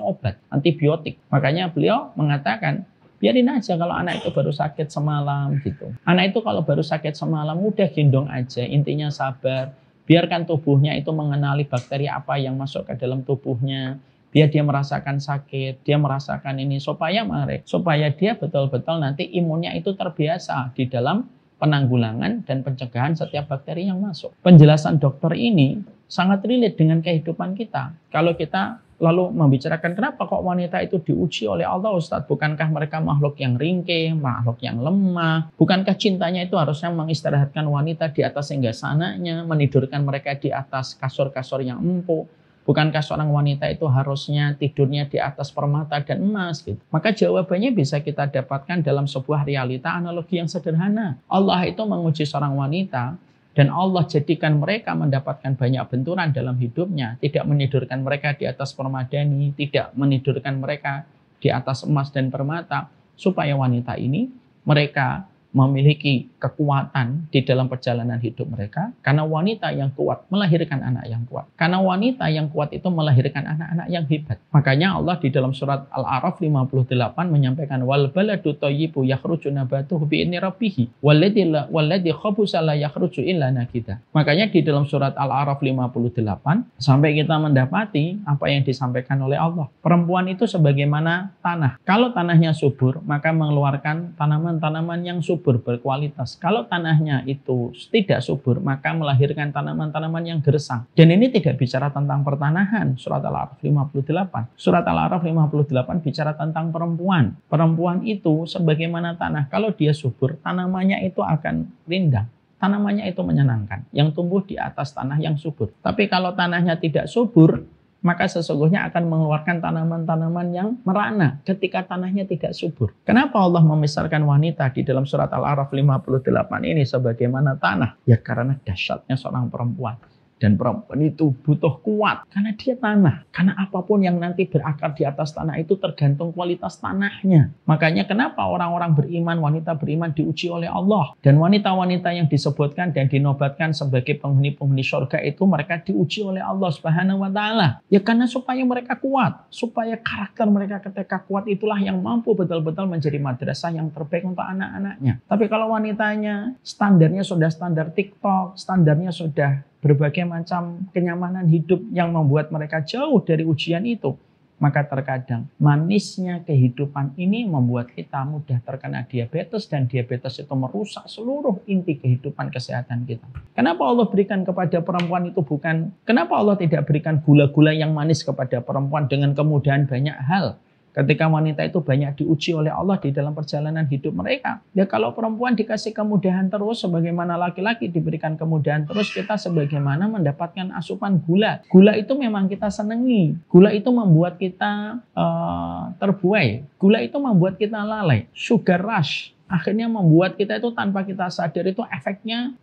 obat, antibiotik. Makanya beliau mengatakan, biarin aja kalau anak itu baru sakit semalam gitu. Anak itu kalau baru sakit semalam udah gendong aja, intinya sabar. Biarkan tubuhnya itu mengenali bakteri apa yang masuk ke dalam tubuhnya. Biar dia merasakan sakit, dia merasakan ini supaya dia betul-betul nanti imunnya itu terbiasa di dalam penanggulangan dan pencegahan setiap bakteri yang masuk. Penjelasan dokter ini sangat relate dengan kehidupan kita. Kalau kita lalu membicarakan kenapa kok wanita itu diuji oleh Allah, Ustadz? Bukankah mereka makhluk yang ringkih, makhluk yang lemah? Bukankah cintanya itu harusnya mengistirahatkan wanita di atas singgasananya, menidurkan mereka di atas kasur-kasur yang empuk? Bukankah seorang wanita itu harusnya tidurnya di atas permata dan emas gitu? Maka jawabannya bisa kita dapatkan dalam sebuah realita analogi yang sederhana. Allah itu menguji seorang wanita dan Allah jadikan mereka mendapatkan banyak benturan dalam hidupnya. Tidak menidurkan mereka di atas permadani, tidak menidurkan mereka di atas emas dan permata. Supaya wanita ini mereka memiliki kekuatan di dalam perjalanan hidup mereka. Karena wanita yang kuat melahirkan anak yang kuat. Karena wanita yang kuat itu melahirkan anak-anak yang hebat. Makanya Allah di dalam surat Al-A'raf 58 menyampaikan wal baladu thayyibu yakhruju nabatuhu bi'idzni rabbih walladzi khabusa la yakhruju illa nakida. Makanya di dalam surat Al-A'raf 58 sampai kita mendapati apa yang disampaikan oleh Allah. Perempuan itu sebagaimana tanah. Kalau tanahnya subur, maka mengeluarkan tanaman-tanaman yang subur berkualitas. Kalau tanahnya itu tidak subur, maka melahirkan tanaman-tanaman yang gersang. Dan ini tidak bicara tentang pertanahan, surat Al-A'raf 58. Surat Al-A'raf 58 bicara tentang perempuan. Perempuan itu sebagaimana tanah, kalau dia subur, tanamannya itu akan rindang. Tanamannya itu menyenangkan, yang tumbuh di atas tanah yang subur. Tapi kalau tanahnya tidak subur, maka sesungguhnya akan mengeluarkan tanaman-tanaman yang merana ketika tanahnya tidak subur. Kenapa Allah memisahkan wanita di dalam surat Al-A'raf 58 ini sebagaimana tanah? Ya karena dahsyatnya seorang perempuan. Dan perempuan itu butuh kuat karena dia tanah. Karena apapun yang nanti berakar di atas tanah itu tergantung kualitas tanahnya. Makanya kenapa orang-orang beriman, wanita beriman diuji oleh Allah. Dan wanita-wanita yang disebutkan dan dinobatkan sebagai penghuni-penghuni surga itu mereka diuji oleh Allah Subhanahu wa Ta'ala. Ya karena supaya mereka kuat. Supaya karakter mereka ketika kuat itulah yang mampu betul-betul menjadi madrasah yang terbaik untuk anak-anaknya. Tapi kalau wanitanya standarnya sudah standar TikTok, standarnya sudah berbagai macam kenyamanan hidup yang membuat mereka jauh dari ujian itu, maka terkadang manisnya kehidupan ini membuat kita mudah terkena diabetes, dan diabetes itu merusak seluruh inti kehidupan kesehatan kita. Kenapa Allah berikan kepada perempuan itu kenapa Allah tidak berikan gula-gula yang manis kepada perempuan dengan kemudahan banyak hal? Ketika wanita itu banyak diuji oleh Allah di dalam perjalanan hidup mereka. Ya kalau perempuan dikasih kemudahan terus, sebagaimana laki-laki diberikan kemudahan terus, kita sebagaimana mendapatkan asupan gula. Gula itu memang kita senangi. Gula itu membuat kita terbuai. Gula itu membuat kita lalai. Sugar rush. Akhirnya membuat kita itu tanpa kita sadar itu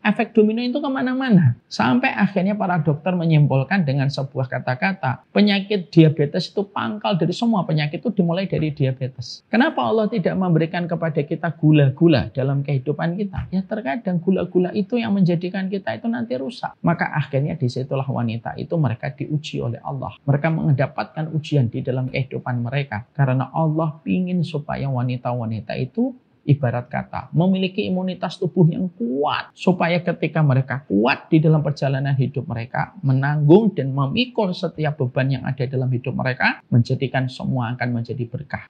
efek domino itu kemana-mana. Sampai akhirnya para dokter menyimpulkan dengan sebuah kata-kata, penyakit diabetes itu pangkal dari semua penyakit itu dimulai dari diabetes. Kenapa Allah tidak memberikan kepada kita gula-gula dalam kehidupan kita? Ya terkadang gula-gula itu yang menjadikan kita itu nanti rusak. Maka akhirnya disitulah wanita itu mereka diuji oleh Allah. Mereka mendapatkan ujian di dalam kehidupan mereka. Karena Allah ingin supaya wanita-wanita itu ibarat kata memiliki imunitas tubuh yang kuat, supaya ketika mereka kuat di dalam perjalanan hidup mereka, menanggung dan memikul setiap beban yang ada dalam hidup mereka, menjadikan semua akan menjadi berkah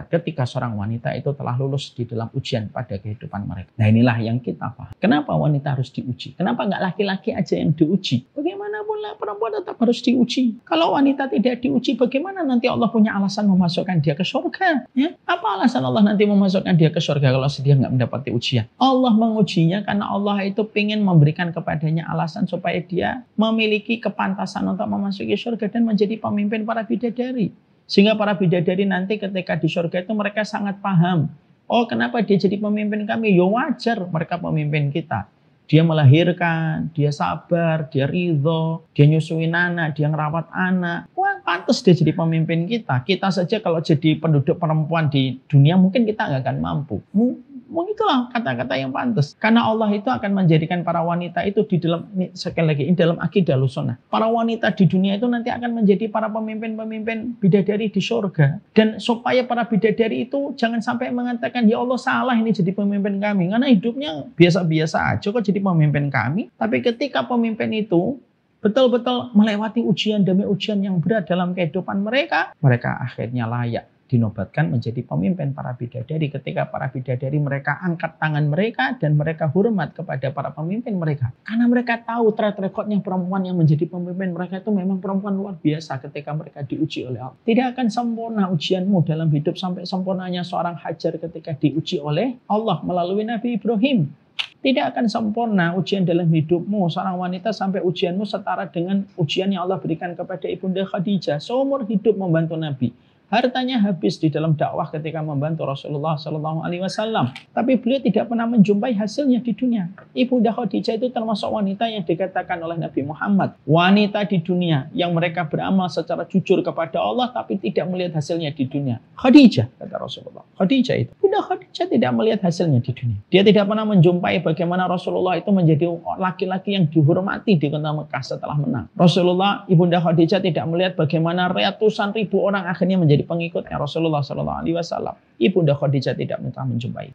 ketika seorang wanita itu telah lulus di dalam ujian pada kehidupan mereka. Nah, inilah yang kita paham. Kenapa wanita harus diuji? Kenapa nggak laki-laki aja yang diuji? Bagaimanapun perempuan tetap harus diuji. Kalau wanita tidak diuji, bagaimana nanti Allah punya alasan memasukkan dia ke surga? Ya? Apa alasan Allah nanti memasukkan dia ke surga kalau dia nggak mendapati ujian? Allah mengujinya karena Allah itu ingin memberikan kepadanya alasan supaya dia memiliki kepantasan untuk memasuki surga dan menjadi pemimpin para bidadari. Sehingga para bidadari nanti ketika di surga itu mereka sangat paham. Oh, kenapa dia jadi pemimpin kami? Ya wajar mereka pemimpin kita. Dia melahirkan, dia sabar, dia ridho, dia nyusuin anak, dia ngerawat anak. Wah, pantas dia jadi pemimpin kita. Kita saja kalau jadi penduduk perempuan di dunia mungkin kita nggak akan mampu. Itulah kata-kata yang pantas. Karena Allah itu akan menjadikan para wanita itu di dalam, sekali lagi, di dalam akidah Ahlussunnah. Para wanita di dunia itu nanti akan menjadi para pemimpin-pemimpin bidadari di surga. Dan supaya para bidadari itu jangan sampai mengatakan, ya Allah salah ini jadi pemimpin kami. Karena hidupnya biasa-biasa aja kok jadi pemimpin kami. Tapi ketika pemimpin itu betul-betul melewati ujian demi ujian yang berat dalam kehidupan mereka, mereka akhirnya layak dinobatkan menjadi pemimpin para bidadari. Ketika para bidadari mereka angkat tangan mereka dan mereka hormat kepada para pemimpin mereka. Karena mereka tahu track recordnya perempuan yang menjadi pemimpin mereka itu memang perempuan luar biasa ketika mereka diuji oleh Allah. Tidak akan sempurna ujianmu dalam hidup sampai sempurnanya seorang Hajar ketika diuji oleh Allah melalui Nabi Ibrahim. Tidak akan sempurna ujian dalam hidupmu seorang wanita sampai ujianmu setara dengan ujian yang Allah berikan kepada Ibunda Khadijah. Seumur hidup membantu Nabi. Hartanya habis di dalam dakwah ketika membantu Rasulullah SAW. Tapi beliau tidak pernah menjumpai hasilnya di dunia. Ibunda Khadijah itu termasuk wanita yang dikatakan oleh Nabi Muhammad, wanita di dunia yang mereka beramal secara jujur kepada Allah tapi tidak melihat hasilnya di dunia. Khadijah, kata Rasulullah. Khadijah itu. Ibunda Khadijah tidak melihat hasilnya di dunia. Dia tidak pernah menjumpai bagaimana Rasulullah itu menjadi laki-laki yang dihormati di kota Mekah setelah menang. Rasulullah, Ibunda Khadijah tidak melihat bagaimana ratusan ribu orang akhirnya menjadi pengikutnya Rasulullah SAW. Ibunda Khadijah tidak pernah menjumpai.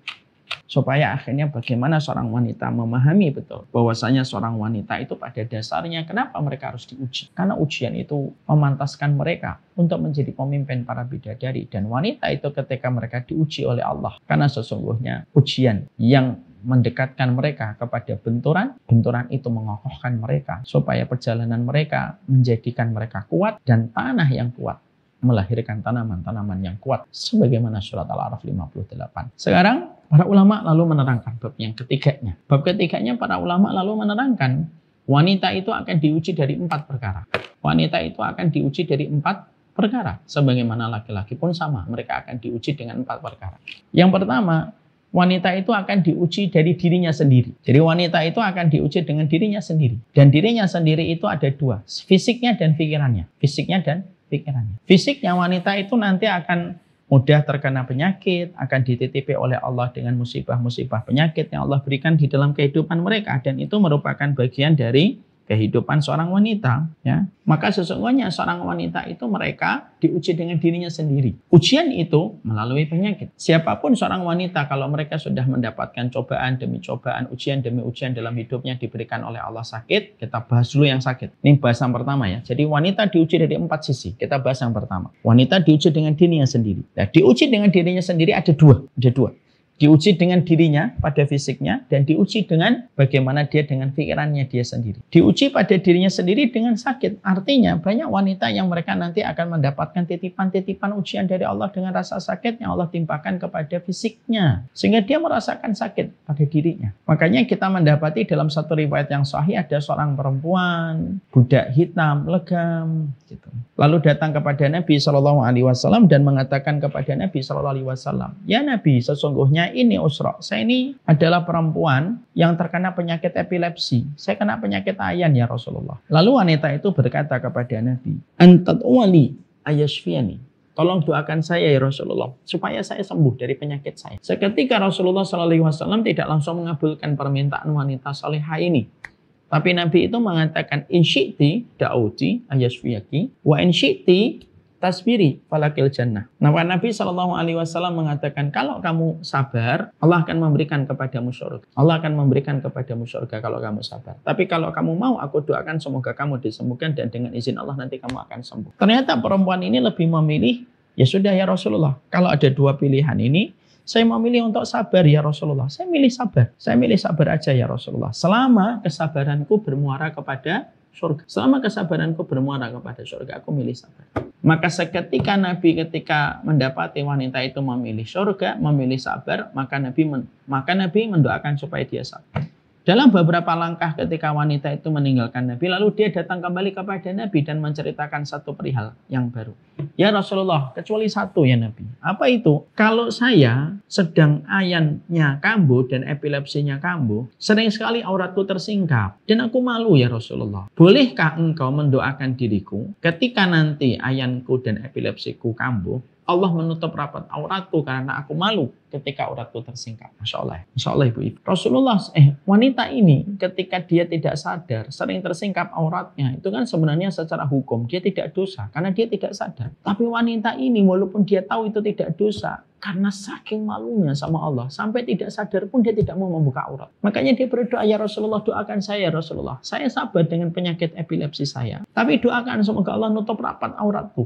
Supaya akhirnya bagaimana seorang wanita memahami betul bahwasanya seorang wanita itu pada dasarnya kenapa mereka harus diuji. Karena ujian itu memantaskan mereka untuk menjadi pemimpin para bidadari. Dan wanita itu ketika mereka diuji oleh Allah. Karena sesungguhnya ujian yang mendekatkan mereka kepada benturan, benturan itu mengokohkan mereka. Supaya perjalanan mereka menjadikan mereka kuat dan tanah yang kuat melahirkan tanaman-tanaman yang kuat sebagaimana surat Al-A'raf 58. Sekarang para ulama lalu menerangkan bab yang ketiganya. Bab ketiganya para ulama lalu menerangkan wanita itu akan diuji dari 4 perkara. Wanita itu akan diuji dari 4 perkara. Sebagaimana laki-laki pun sama, mereka akan diuji dengan 4 perkara. Yang pertama, wanita itu akan diuji dari dirinya sendiri. Jadi wanita itu akan diuji dengan dirinya sendiri. Dan dirinya sendiri itu ada 2, fisiknya dan pikirannya. Fisiknya dan pikirannya. Fisiknya wanita itu nanti akan mudah terkena penyakit, akan dititipi oleh Allah dengan musibah-musibah penyakit yang Allah berikan di dalam kehidupan mereka, dan itu merupakan bagian dari kehidupan seorang wanita, ya. Maka sesungguhnya seorang wanita itu mereka diuji dengan dirinya sendiri. Ujian itu melalui penyakit. Siapapun seorang wanita kalau mereka sudah mendapatkan cobaan demi cobaan, ujian demi ujian dalam hidupnya diberikan oleh Allah sakit, kita bahas dulu yang sakit. Ini bahas yang pertama ya. Jadi wanita diuji dari 4 sisi. Kita bahas yang pertama. Wanita diuji dengan dirinya sendiri. Nah, diuji dengan dirinya sendiri ada dua. Diuji dengan dirinya pada fisiknya dan diuji dengan bagaimana dia dengan pikirannya dia sendiri. Diuji pada dirinya sendiri dengan sakit. Artinya banyak wanita yang mereka nanti akan mendapatkan titipan-titipan ujian dari Allah dengan rasa sakit yang Allah timpakan kepada fisiknya. Sehingga dia merasakan sakit pada dirinya. Makanya kita mendapati dalam satu riwayat yang sahih ada seorang perempuan, budak hitam, legam, gitu. Lalu datang kepada Nabi SAW dan mengatakan kepada Nabi SAW, "Ya Nabi, sesungguhnya ini Usra. Saya ini adalah perempuan yang terkena penyakit epilepsi. Saya kena penyakit ayan ya Rasulullah." Lalu wanita itu berkata kepada Nabi, "Antat wali ayashfiyani." Tolong doakan saya ya Rasulullah supaya saya sembuh dari penyakit saya. Seketika Rasulullah SAW tidak langsung mengabulkan permintaan wanita salihah ini. Tapi Nabi itu mengatakan, "In syi'ti da'uti ayashfiyaki wa in syi'ti tasbiri falakil jannah. Nah, Nabi SAW mengatakan kalau kamu sabar, Allah akan memberikan kepadamu surga. Allah akan memberikan kepadamu surga kalau kamu sabar. Tapi kalau kamu mau, aku doakan semoga kamu disembuhkan dan dengan izin Allah nanti kamu akan sembuh. Ternyata perempuan ini lebih memilih, ya sudah ya Rasulullah, kalau ada dua pilihan ini, saya memilih untuk sabar ya Rasulullah. Saya milih sabar. Saya milih sabar aja ya Rasulullah. Selama kesabaranku bermuara kepada surga. Selama kesabaranku bermuara kepada surga, aku milih sabar. Maka seketika Nabi ketika mendapati wanita itu memilih surga, memilih sabar, maka Nabi mendoakan supaya dia sabar. Dalam beberapa langkah ketika wanita itu meninggalkan Nabi, lalu dia datang kembali kepada Nabi dan menceritakan satu perihal yang baru. Ya Rasulullah, kecuali satu ya Nabi. Apa itu? Kalau saya sedang ayannya kambuh dan epilepsinya kambuh, sering sekali auratku tersingkap. Dan aku malu ya Rasulullah. Bolehkah engkau mendoakan diriku ketika nanti ayanku dan epilepsiku kambuh, Allah menutup rapat auratku karena aku malu ketika auratku tersingkap. Masya Allah. Masya Allah ibu-ibu. Wanita ini ketika dia tidak sadar, sering tersingkap auratnya. Itu kan sebenarnya secara hukum dia tidak dosa karena dia tidak sadar. Tapi wanita ini walaupun dia tahu itu tidak dosa, karena saking malunya sama Allah, sampai tidak sadar pun dia tidak mau membuka aurat. Makanya dia berdoa, ya Rasulullah doakan saya ya Rasulullah. Saya sabar dengan penyakit epilepsi saya. Tapi doakan semoga Allah nutup rapat auratku.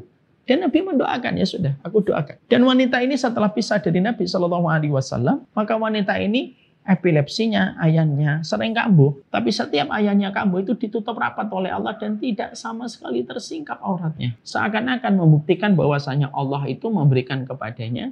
Dan Nabi mendoakan, ya sudah, aku doakan. Dan wanita ini setelah pisah dari Nabi SAW, maka wanita ini epilepsinya, ayannya sering kambuh. Tapi setiap ayannya kambuh itu ditutup rapat oleh Allah dan tidak sama sekali tersingkap auratnya. Seakan-akan membuktikan bahwasanya Allah itu memberikan kepadanya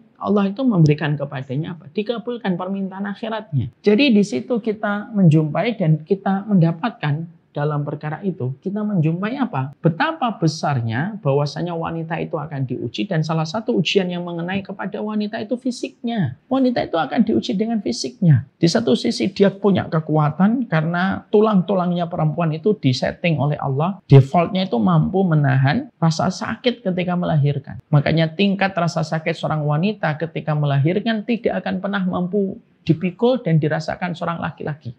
apa? Dikabulkan permintaan akhiratnya. Jadi di situ kita menjumpai dan kita mendapatkan dalam perkara itu, kita menjumpai apa? Betapa besarnya bahwasanya wanita itu akan diuji, dan salah satu ujian yang mengenai kepada wanita itu fisiknya. Wanita itu akan diuji dengan fisiknya. Di satu sisi dia punya kekuatan karena tulang-tulangnya perempuan itu disetting oleh Allah. Defaultnya itu mampu menahan rasa sakit ketika melahirkan. Makanya tingkat rasa sakit seorang wanita ketika melahirkan tidak akan pernah mampu dipikul dan dirasakan seorang laki-laki.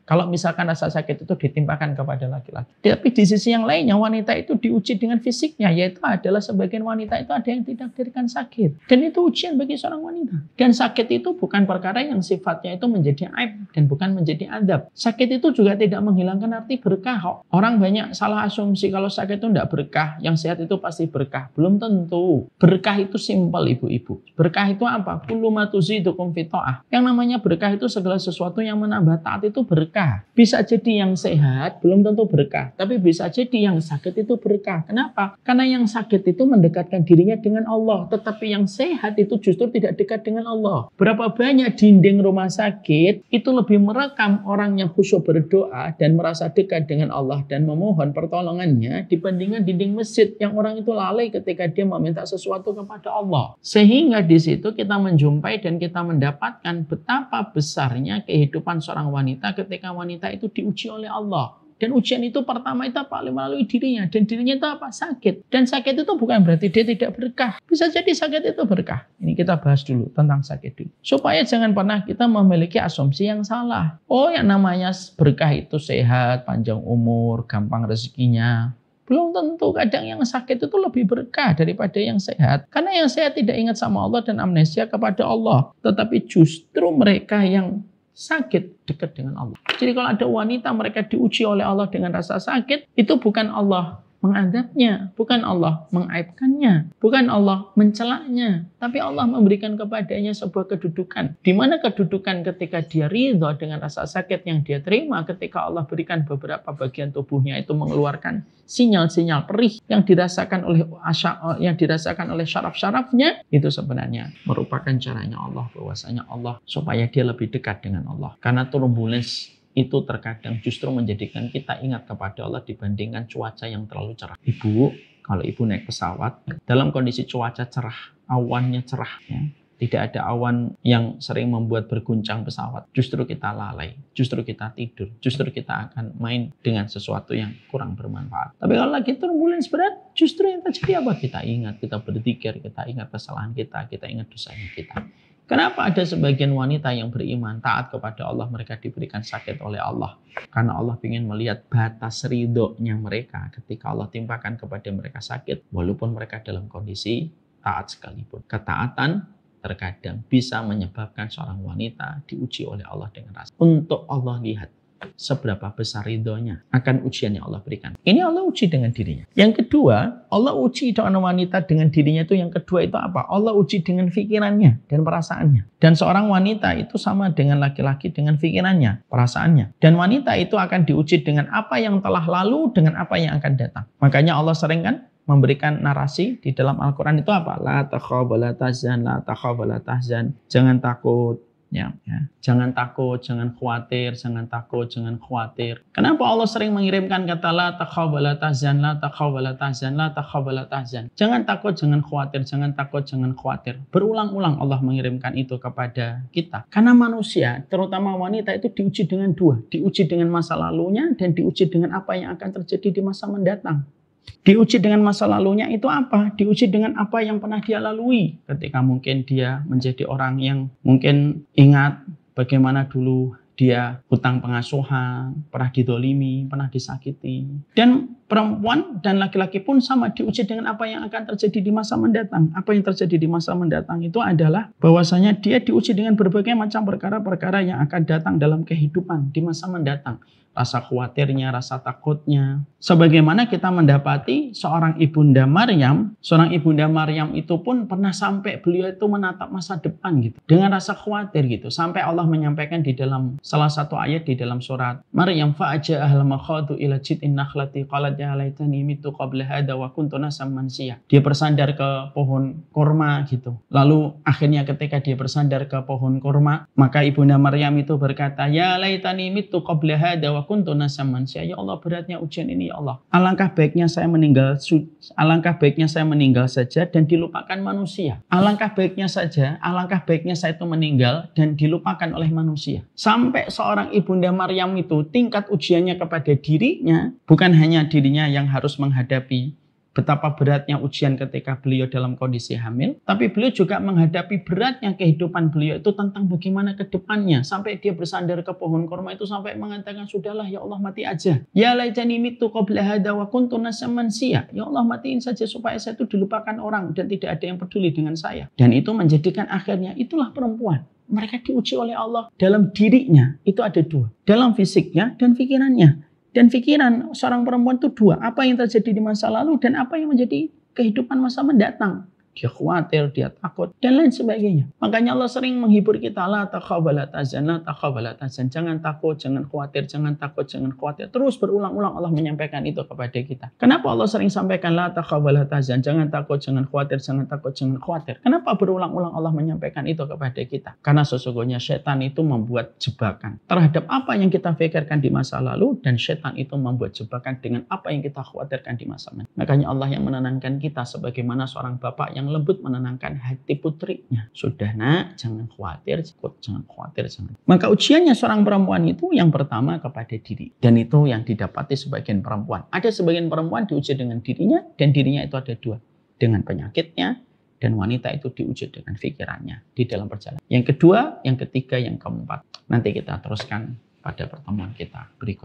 Kalau misalkan rasa sakit itu ditimpakan kepada laki-laki. Tapi di sisi yang lainnya wanita itu diuji dengan fisiknya. Yaitu adalah sebagian wanita itu ada yang tidak diberikan sakit. Dan itu ujian bagi seorang wanita. Dan sakit itu bukan perkara yang sifatnya itu menjadi aib dan bukan menjadi adab. Sakit itu juga tidak menghilangkan arti berkah. Orang banyak salah asumsi kalau sakit itu tidak berkah. Yang sehat itu pasti berkah. Belum tentu. Berkah itu simpel ibu-ibu. Berkah itu apa? Kullu ma tuzidukum fi ta'ah. Yang namanya berkah itu segala sesuatu yang menambah taat itu berkah. Bisa jadi yang sehat belum tentu berkah, tapi bisa jadi yang sakit itu berkah. Kenapa? Karena yang sakit itu mendekatkan dirinya dengan Allah, tetapi yang sehat itu justru tidak dekat dengan Allah. Berapa banyak dinding rumah sakit itu lebih merekam orang yang khusyuk berdoa dan merasa dekat dengan Allah dan memohon pertolongannya dibandingkan dinding masjid yang orang itu lalai ketika dia meminta sesuatu kepada Allah. Sehingga di situ kita menjumpai dan kita mendapatkan betapa besarnya kehidupan seorang wanita ketika wanita itu diuji oleh Allah. Dan ujian itu pertama itu apa? Melalui dirinya. Dan dirinya itu apa? Sakit. Dan sakit itu bukan berarti dia tidak berkah. Bisa jadi sakit itu berkah. Ini kita bahas dulu tentang sakit dulu. Supaya jangan pernah kita memiliki asumsi yang salah. Oh, yang namanya berkah itu sehat, panjang umur, gampang rezekinya. Belum tentu. Kadang yang sakit itu lebih berkah daripada yang sehat. Karena yang sehat tidak ingat sama Allah dan amnesia kepada Allah. Tetapi justru mereka yang sakit dekat dengan Allah. Jadi kalau ada wanita mereka diuji oleh Allah dengan rasa sakit, itu bukan Allah mengadabnya, bukan Allah mengaibkannya, bukan Allah mencelaknya, tapi Allah memberikan kepadanya sebuah kedudukan. Di mana kedudukan ketika dia ridho dengan rasa sakit yang dia terima ketika Allah berikan beberapa bagian tubuhnya itu mengeluarkan sinyal-sinyal perih yang dirasakan oleh syaraf-syarafnya, itu sebenarnya merupakan caranya Allah, bahwasanya Allah supaya dia lebih dekat dengan Allah. Karena turbulence itu terkadang justru menjadikan kita ingat kepada Allah dibandingkan cuaca yang terlalu cerah. Ibu, kalau ibu naik pesawat, dalam kondisi cuaca cerah, awannya cerah, ya, tidak ada awan yang sering membuat berguncang pesawat, justru kita lalai, justru kita tidur, justru kita akan main dengan sesuatu yang kurang bermanfaat. Tapi kalau lagi turbulence berat, justru yang terjadi apa? Kita ingat, kita berzikir, kita ingat kesalahan kita ingat dosanya kita. Kenapa ada sebagian wanita yang beriman, taat kepada Allah, mereka diberikan sakit oleh Allah? Karena Allah ingin melihat batas ridhonya mereka ketika Allah timpakan kepada mereka sakit, walaupun mereka dalam kondisi taat sekalipun. Ketaatan terkadang bisa menyebabkan seorang wanita diuji oleh Allah dengan rasa. Untuk Allah lihat seberapa besar ridhonya akan ujian yang Allah berikan. Ini Allah uji dengan dirinya. Yang kedua, Allah uji dengan wanita dengan dirinya itu. Yang kedua itu apa? Allah uji dengan pikirannya dan perasaannya. Dan seorang wanita itu sama dengan laki-laki dengan pikirannya, perasaannya. Dan wanita itu akan diuji dengan apa yang telah lalu, dengan apa yang akan datang. Makanya Allah sering kan memberikan narasi di dalam Al-Quran itu apa? La takhaf wa la tahzan, la takhaf wa la tahzan. Jangan takut. Ya. Jangan takut, jangan khawatir, jangan takut, jangan khawatir. Kenapa Allah sering mengirimkan kata la takhaf wa la tahzan, la takhaf wa la tahzan, la takhaf wa la tahzan. Jangan takut, jangan khawatir, jangan takut, jangan khawatir. Berulang-ulang Allah mengirimkan itu kepada kita. Karena manusia, terutama wanita itu diuji dengan dua. Diuji dengan masa lalunya dan diuji dengan apa yang akan terjadi di masa mendatang. Diuji dengan masa lalunya itu apa? Diuji dengan apa yang pernah dia lalui. Ketika mungkin dia menjadi orang yang mungkin ingat bagaimana dulu dia hutang pengasuhan, pernah didolimi, pernah disakiti. Dan perempuan dan laki-laki pun sama diuji dengan apa yang akan terjadi di masa mendatang. Apa yang terjadi di masa mendatang itu adalah bahwasanya dia diuji dengan berbagai macam perkara-perkara yang akan datang dalam kehidupan di masa mendatang. Rasa khawatirnya, rasa takutnya. Sebagaimana kita mendapati seorang ibunda Maryam, seorang ibunda Maryam itu pun pernah sampai beliau itu menatap masa depan gitu. Dengan rasa khawatir gitu. Sampai Allah menyampaikan di dalam salah satu ayat di dalam surat Maryam, fa'aja'ahal makhadu ila jit'in nakhlati qalat ya laitani mitu qabla hada wa kuntu nasam mansiya. Dia bersandar ke pohon kurma gitu. Lalu akhirnya ketika dia bersandar ke pohon kurma, maka ibunda Maryam itu berkata, ya laitani mitu qabla hada wa kuntu nasam mansiya. Ya Allah, beratnya ujian ini ya Allah. Alangkah baiknya saya meninggal saja dan dilupakan manusia. Alangkah baiknya saya itu meninggal dan dilupakan oleh manusia. Sampai seorang ibunda Maryam itu tingkat ujiannya kepada dirinya, bukan hanya dirinya yang harus menghadapi betapa beratnya ujian ketika beliau dalam kondisi hamil, tapi beliau juga menghadapi beratnya kehidupan beliau itu tentang bagaimana ke depannya. Sampai dia bersandar ke pohon kurma itu sampai mengatakan, sudahlah ya Allah, mati aja. Ya laitani mitu qabla hada wa kuntu nasam mansiya. Ya Allah, matiin saja supaya saya itu dilupakan orang dan tidak ada yang peduli dengan saya. Dan itu menjadikan akhirnya itulah perempuan. Mereka diuji oleh Allah dalam dirinya. Itu ada dua. Dalam fisiknya dan pikirannya. Dan pikiran seorang perempuan itu dua. Apa yang terjadi di masa lalu dan apa yang menjadi kehidupan masa mendatang. Dia khawatir, dia takut, dan lain sebagainya. Makanya Allah sering menghibur kita. La takhaf wa la tahzan, la takhaf wa la tahzan. Jangan takut, jangan khawatir, jangan takut, jangan khawatir. Terus berulang-ulang Allah menyampaikan itu kepada kita. Kenapa Allah sering sampaikan la takhaf wa la tahzan? Jangan takut, jangan khawatir, jangan takut, jangan khawatir. Kenapa berulang-ulang Allah menyampaikan itu kepada kita? Karena sesungguhnya setan itu membuat jebakan terhadap apa yang kita pikirkan di masa lalu, dan setan itu membuat jebakan dengan apa yang kita khawatirkan di masa mendatang. Makanya Allah yang menenangkan kita sebagaimana seorang bapak yang lembut menenangkan hati putrinya. Sudah nak, jangan khawatir, jangan khawatir, jangan. Maka ujiannya seorang perempuan itu yang pertama kepada diri. Dan itu yang didapati sebagian perempuan. Ada sebagian perempuan diuji dengan dirinya, dan dirinya itu ada dua. Dengan penyakitnya, dan wanita itu diuji dengan pikirannya di dalam perjalanan. Yang kedua, yang ketiga, yang keempat. Nanti kita teruskan pada pertemuan kita berikut.